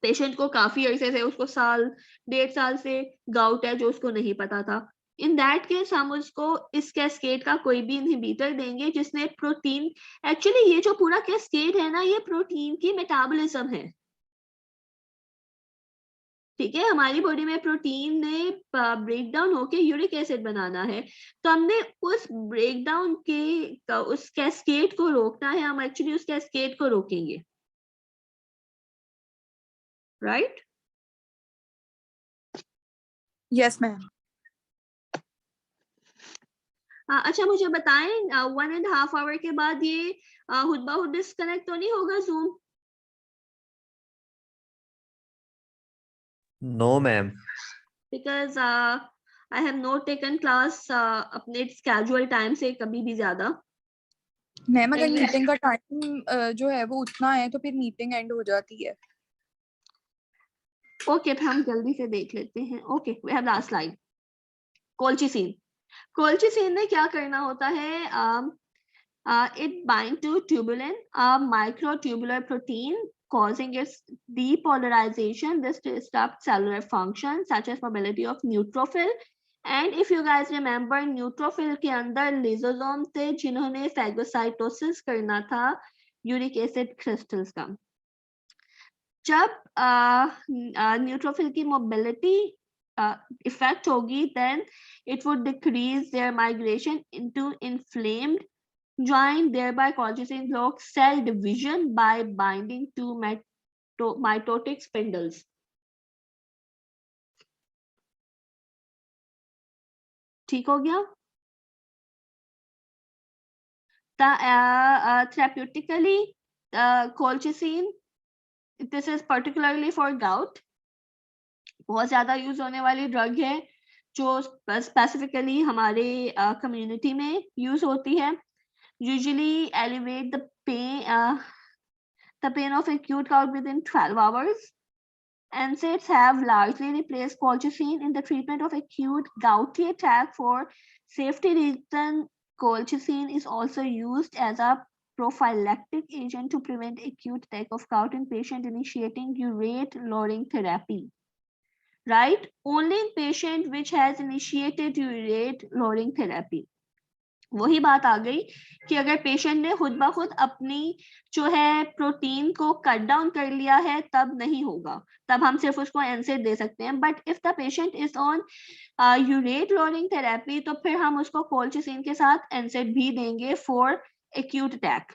पेशेंट को काफी अरसे से, उसको साल 1.5 साल से गाउट है जो उसको नहीं पता था। इन दैट केस हम उसको इस कैस्केड का कोई भी इनहिबिटर देंगे जिसने प्रोटीन, एक्चुअली ये जो पूरा कैस्केड है ना, ये प्रोटीन की मेटाबॉलिज्म है, ठीक है। हमारी बॉडी में प्रोटीन ने ब्रेक डाउन होके यूरिक एसिड बनाना है, तो हमने उस ब्रेक डाउन के उस कैस्केड को रोकना है, हम एक्चुअली उस कैस्केड को रोकेंगे, राइट? Yes ma'am. अच्छा मुझे बताएं 1.5 आवर के बाद ये खुद ब खुद डिस्कनेक्ट तो नहीं होगा Zoom? No ma'am, because I have not taken class अपने स्केड्यूल टाइम से कभी भी ज्यादा। मैम अगर मीटिंग का टाइम जो है वो उतना है तो फिर मीटिंग एंड हो जाती है। ओके, फिर हम जल्दी से देख लेते हैं। Okay, we have last slide. Colchicine, colchicine ने क्या करना होता है, it bind to tubulin, a microtubular protein, causing its depolarization. This disrupts cellular function such as mobility of neutrophil. And if you guys remember, neutrophil के अंदर lysosomes थे जिन्होंने phagocytosis करना था यूरिक एसिड क्रिस्टल्स का। जब न्यूट्रोफिल की mobility effect होगी, then it would decrease their migration into inflamed joint, thereby causing block cell division by binding to mitotic spindles. ठीक हो गया? Therapeutically, colchicine, this is particularly for gout, बहुत ज्यादा use होने वाली ड्रग है जो स्पेसिफिकली हमारे कम्युनिटी में यूज होती है। Usually elevate the pain of acute gout within 12 hours. NSAIDs have largely replaced colchicine in the treatment of acute gouty attack. For safety reason, colchicine is also used as a prophylactic agent to prevent acute attack of gout in patient initiating urate lowering therapy. Right? Only in patient which has initiated urate lowering therapy. वही बात आ गई कि अगर patient ने खुद ब खुद अपनी जो है प्रोटीन को कट डाउन कर लिया है तब नहीं होगा, तब हम सिर्फ उसको एनसेड दे सकते हैं। But if the patient is on urate lowering therapy तो फिर हम उसको कोल्चिसिन के साथ एनसेड भी देंगे for acute attack.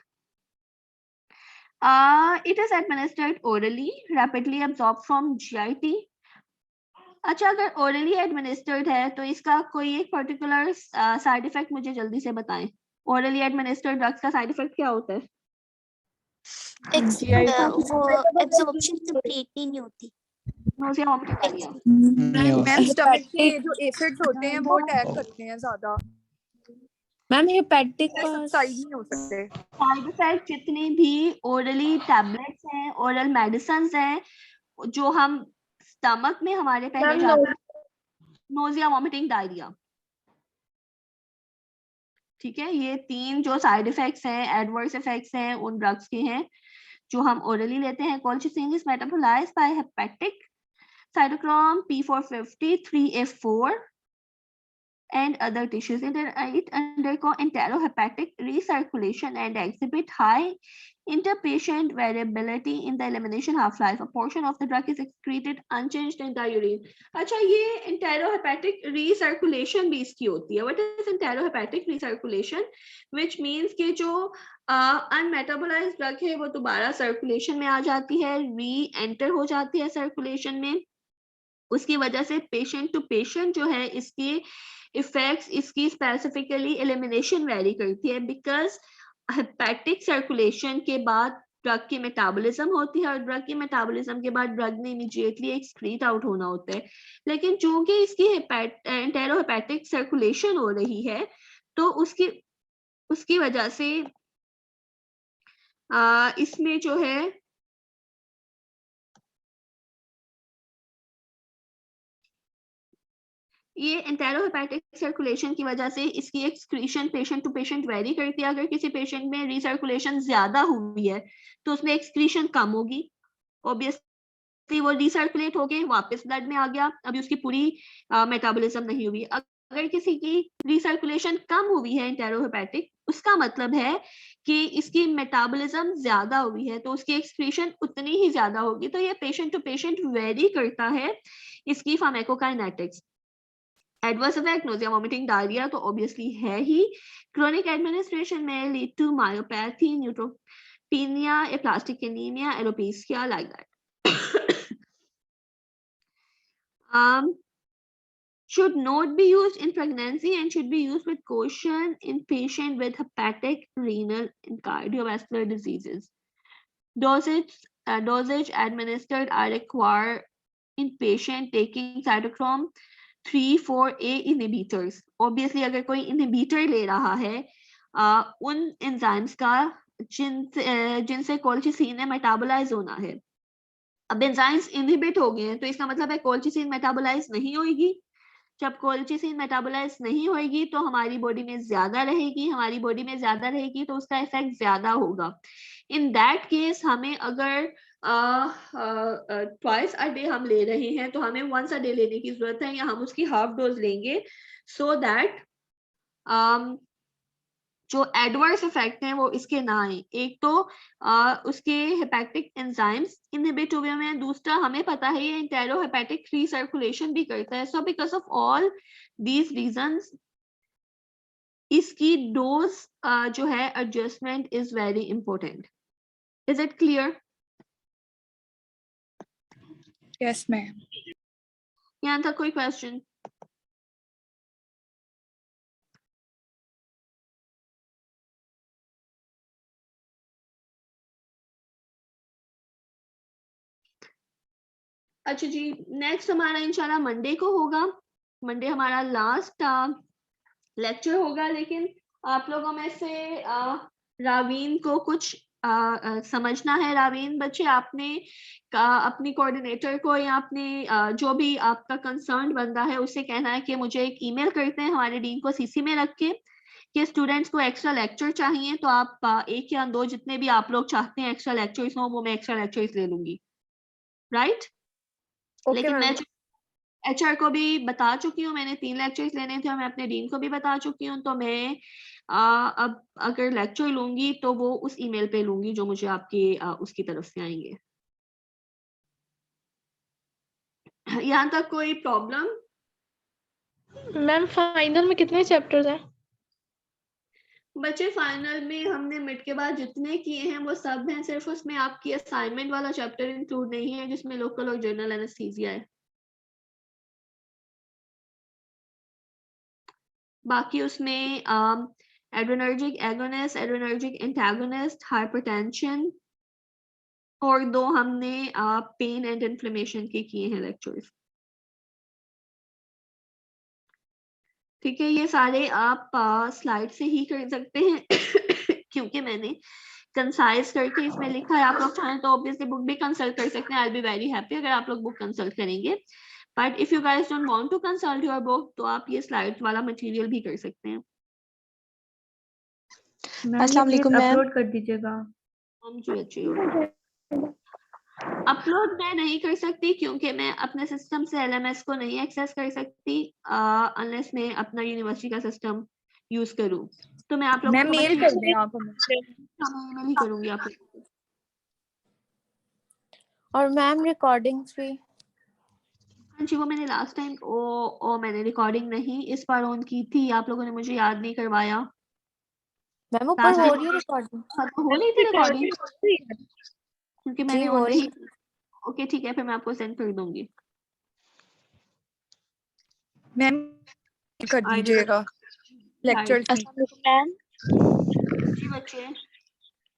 It is administered orally, rapidly absorb from GIT। अच्छा, अगर ओरली एडमिनिस्टर्ड है तो इसका कोई एक पर्टिकुलर साइड इफेक्ट मुझे जल्दी से बताएं। ओरली एडमिनिस्टर्ड ड्रग्स का साइड इफेक्ट क्या होता है? वो एब्जॉर्प्शन कंप्लीटली नहीं होती। नोज़िया, वॉमिटिंग आ रही है। मैम स्टमक के जो एसिड्स होते हैं वो अटैक करते हैं ज्यादा। मैम हेपेटिक साइड नहीं हो सकते। साइड इफेक्ट जितने भी ओरली टैबलेट्स हैं, ओरल मेडिसिन हैं जो हम स्टमक में हमारे पहले जाते हैं, नोजिया, वॉमिटिंग, डायरिया, ठीक है। ये 3 जो साइड इफेक्ट्स हैं, एडवर्स इफेक्ट्स हैं उन ड्रग्स के हैं जो हम ओरली लेते हैं। Colchicine is metabolized by hepatic cytochrome P450 3F4 and other tissues. It undergo enterohepatic recirculation and exhibit high interpatient variability in the elimination half-life. A portion of the drug is excreted unchanged in the urine. अच्छा, ये enterohepatic recirculation भी इसकी होती है. What is enterohepatic recirculation? Which means कि जो unmetabolized drug है वो दोबारा circulation में आ जाती है, re-enter हो जाती है circulation में. उसकी वजह से patient to patient जो है इसकी effects, इसकी specifically elimination vary करती है, because हेपेटिक सर्कुलेशन के बाद ड्रग की मेटाबॉलिज्म होती है और ड्रग की मेटाबॉलिज्म के बाद ड्रग ने इमीडिएटली एक्सक्रीट आउट होना होता है. लेकिन चूंकि इसकी एंटेरोहेपेटिक सर्कुलेशन हो रही है तो उसकी वजह से इसमें जो है ये एंटेरोहेपेटिक सर्कुलेशन की वजह से इसकी excretion patient to patient vary करती है. अगर किसी पेशेंट में रिसर्कुलेशन ज्यादा हुई है तो उसमें एक्सक्रीशन कम होगी. ऑब्वियसली वो रिसर्कुलेट होके वापस ब्लड में आ गया, अभी उसकी पूरी मेटाबॉलिज्म नहीं हुई. अगर किसी की रिसर्कुलेशन कम हुई है एंटेरोहेपेटिक, उसका मतलब है कि इसकी मेटाबॉलिज्म ज्यादा हुई है तो उसकी एक्सक्रीशन उतनी ही ज्यादा होगी. तो ये पेशेंट टू पेशेंट वेरी करता है इसकी pharmacokinetics. Adverse effect nausea, vomiting, diarrhoea तो ऑब्वियसली है ही. क्रोनिक एडमिनिस्ट्रेशन में lead to myopathy, neutropenia, aplastic anaemia, alopecia, like that. Should not be used in pregnancy and should be used with caution in patient with hepatic, renal, and cardiovascular diseases. Dosage administered are required in patient taking cytochrome 3,4A inhibitors. Obviously अगर कोई inhibitor ले रहा है उन enzymes का जिनसे colchicine ने metabolize होना है. अब enzymes inhibit हो गए हैं तो इसका मतलब है colchicine metabolize नहीं होगी. जब colchicine metabolize नहीं होगी तो हमारी बॉडी में ज्यादा रहेगी, तो उसका इफेक्ट ज्यादा होगा. इन दैट केस हमें अगर ट्वाइस अ डे हम ले रहे हैं तो हमें वंस अ डे लेने की जरूरत है, या हम उसकी हाफ डोज लेंगे सो दैट जो एडवर्स इफेक्ट हैं वो इसके ना आए. एक तो उसके हेपेटिक एंजाइम्स इनहिबिट हुए हैं, दूसरा हमें पता है ये एंटेरोहेपेटिक रीसर्कुलेशन भी करता है. So because of all these reasons इसकी डोज जो है adjustment is very important. Is it clear? Yes ma'am. यहाँ तक कोई क्वेश्चन? अच्छा जी, नेक्स्ट हमारा इंशाल्लाह मंडे को होगा. मंडे हमारा लास्ट लेक्चर होगा. लेकिन आप लोगों में से रावीन को कुछ समझना है. रावीन बच्चे, आपने अपनी कोऑर्डिनेटर को या अपने जो भी आपका कंसर्न बंदा है उससे कहना है कि मुझे एक ईमेल करते हैं हमारे डीन को सीसी में रख के कि स्टूडेंट्स को एक्स्ट्रा लेक्चर चाहिए. तो आप 1 या 2 जितने भी आप लोग चाहते हैं एक्स्ट्रा लेक्चर्स हो वो मैं एक्स्ट्रा लेक्चर्स ले लूंगी. राइट? लेकिन मैं एचआर को भी बता चुकी हूँ, मैंने 3 लेक्चर्स लेने थे और मैं अपने डीन को भी बता चुकी हूँ. तो मैं अब अगर लेक्चर लूंगी तो वो उस ईमेल पे लूंगी जो मुझे आपकी उसकी तरफ से आएंगे. यहाँ तक कोई प्रॉब्लम? मैम फाइनल में कितने चैप्टर्स हैं? बच्चे फाइनल में हमने मिड के बाद जितने किए हैं वो सब हैं. सिर्फ उसमें आपकी असाइनमेंट वाला चैप्टर इंक्लूड नहीं है जिसमें लोकल और जनरल एनेस्थीसिया है. बाकी उसमें adrenergic agonist, adrenergic antagonist, hypertension और 2 हमने पेन एंड इन्फ्लेमेशन के किए हैं लेक्चर्स. ठीक है, ये सारे आप स्लाइड से ही कर सकते हैं क्योंकि मैंने कंसाइज करके इसमें लिखा है. आप लोग चाहें तो ऑब्वियसली बुक भी कंसल्ट कर सकते हैं. I will be very happy अगर आप लोग बुक कंसल्ट करेंगे. But if you guys don't want to consult your book तो आप ये स्लाइड्स वाला मटेरियल भी कर सकते हैं. अस्सलाम वालेकुम मैम, अपलोड कर दीजिएगा. हम जी अच्छी हो. अपलोड मैं नहीं कर सकती क्योंकि मैं अपने सिस्टम से एलएमएस को नहीं एक्सेस कर सकती अनलेस मैं अपना यूनिवर्सिटी का सिस्टम यूज करूं। तो मैं आप लोगों मैम को मेल कर दें आप हमें। मैं ईमेल ही करूंगी आप लोगों को। और मैम रिकॉर्डिंग्स भी। हाँ जी, वो मैंने लास्ट टाइम मैंने रिकॉर्डिंग नहीं इस बार ऑन की थी, आप लोगों ने मुझे याद नहीं करवाया। मैम ऊपर लास्ट हो टाइम रही है रिकॉर्डिंग। हो रही थी रिकॉर्डिंग क्योंकि जी मैंने हो ऑन रही नहीं। ओके ठीक है, फिर मैं आपको सेंड कर दूंगी। मैम कर दीजिएगा लेक्चर्स भी। मैम जी बच्चे।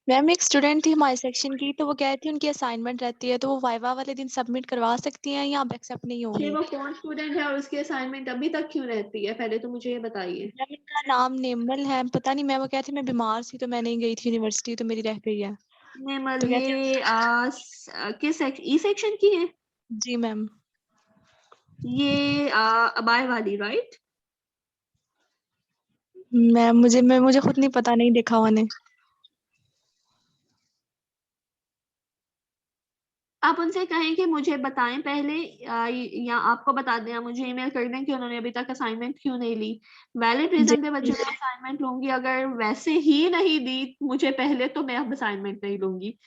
मैम एक स्टूडेंट थी हमारे सेक्शन की, तो वो कह रही थी उनकी असाइनमेंट रहती है, तो वो वाइवा वाले दिन सबमिट करवा सकती हैं या अब एक्सेप्ट नहीं ये होंगी? वो कौन स्टूडेंट है और उसकी असाइनमेंट अभी तक क्यों रहती है, पहले तो मुझे ये बताइए। मैम इनका नाम नेमल है, पता नहीं, मैं वो कहती मैं बीमार थी तो मैं नहीं गई थी यूनिवर्सिटी, तो मेरी रह गई है। नेमल, तो ये किस ई सेक्शन की है? जी मैम। ये अबाय वाली राइट? मैम मुझे खुद नहीं पता, नहीं देखा मैंने। आप उनसे कहें कि मुझे बताएं पहले या आपको बता दें या मुझे ईमेल कर दें कि उन्होंने अभी तक असाइनमेंट क्यों नहीं ली। वैलिड रीजन पे बच्चों मैं असाइनमेंट लूंगी, अगर वैसे ही नहीं दी मुझे पहले तो मैं अब असाइनमेंट नहीं लूंगी।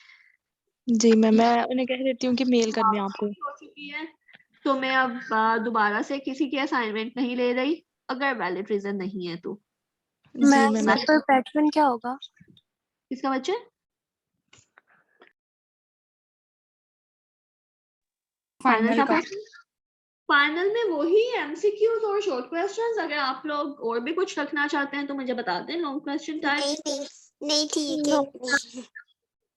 जी मैम, मैं उन्हें कह देती हूँ कि मेल कर दें आपको। हो चुकी है तो मैं अब दोबारा से किसी की असाइनमेंट नहीं ले रही अगर वैलिड रीजन नहीं है तो। जी मैम। पर पैटर्न क्या होगा? किसका बच्चे? फाइनल का। फाइनल में वही एमसीक्यूज और शॉर्ट क्वेश्चंस। अगर आप लोग और भी कुछ रखना चाहते हैं तो मुझे बता दें, लॉन्ग क्वेश्चन टाइप। नहीं ठीक है।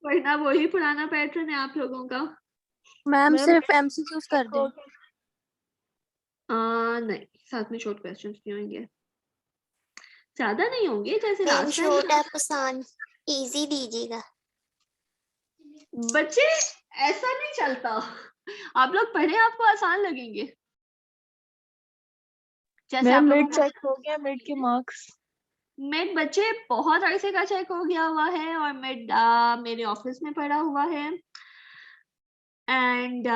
वरना वही पुराना पैटर्न है आप लोगों का। मैम सिर्फ एमसीक्यूज कर दें। नहीं, साथ में शॉर्ट क्वेश्चंस भी होंगे, ज्यादा नहीं होंगे जैसे मैम लास्ट शॉर्ट टाइम। आप आसान इजी दीजिएगा। बच्चे ऐसा नहीं चलता, आप लोग पढ़े आपको आसान लगेंगे। जैसे आप मिड लोगों को चेक हो गया, मिड के मार्क्स। मिड बच्चे बहुत अरसे का चेक हो गया हुआ है और मिड मेरे ऑफिस में पड़ा हुआ है। एंड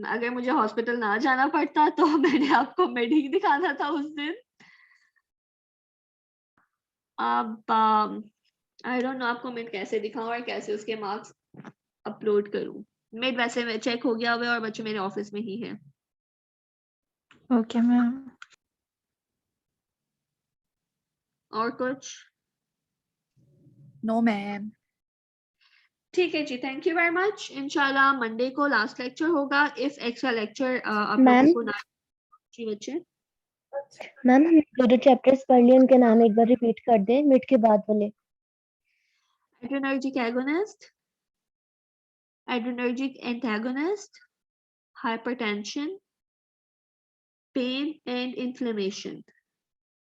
अगर मुझे हॉस्पिटल ना जाना पड़ता तो मैंने आपको मिड ही दिखाना था उस दिन। अब आई डोंट नो आपको मिड कैसे दिखाऊं और कैसे उसके मार्क्स अपलोड करूं। मिड वैसे में चेक हो गया हुआ है और बच्चे मेरे ऑफिस में ही है। Okay ma'am. और कुछ? No ma'am. ठीक है जी, थैंक यू वेरी मच। इंशाल्लाह मंडे को लास्ट लेक्चर होगा। इफ एक्स्ट्रा लेक्चर आप लोगों को ना। जी बच्चे। मैम हम जो चैप्टर्स पढ़ लिए उनके नाम एक बार रिपीट कर दें मिड के बाद वाले। Adrenergic agonist, adrenergic antagonist, hypertension, pain and inflammation।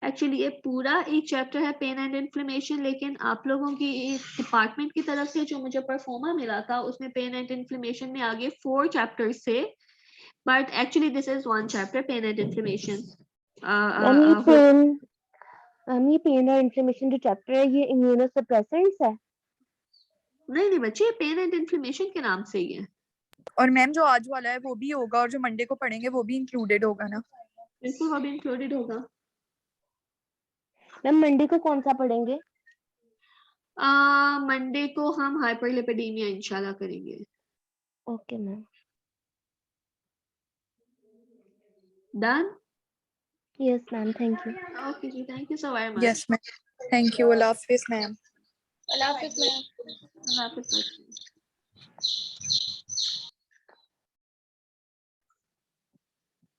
Actually ये पूरा एक चैप्टर है पेन एंड इन्फ्लेमेशन, लेकिन आप लोगों की डिपार्टमेंट की तरफ से जो मुझे परफॉर्मा मिला था उसमें पेन एंड इन्फ्लेमेशन में आगे 4 चैप्टर्स थे, but actually this is 1 chapter pain and inflammation. ये पेन और इन्फ्लेमेशन जो चैप्टर है ये इम्यूनोसप्रेसेंट्स है? नहीं बच्चे, पेन एंड इन्फ्लेमेशन के नाम से ही है। और मैम जो आज वाला है वो भी होगा और जो मंडे को पढ़ेंगे वो भी इंक्लूडेड होगा ना? बिल्कुल, वो भी इंक्लूडेड होगा। मैम मंडे को कौन सा पढ़ेंगे? मंडे को हम हाइपरलिपिडेमिया इंशाल्लाह करेंगे। Okay ma'am. Done? Yes ma'am, thank you. Okay जी, thank you so very much. Yes ma'am, thank you. अल्लाह हाफिज मैम। अल्लाह हाफिज मैम। अल्लाह हाफिज।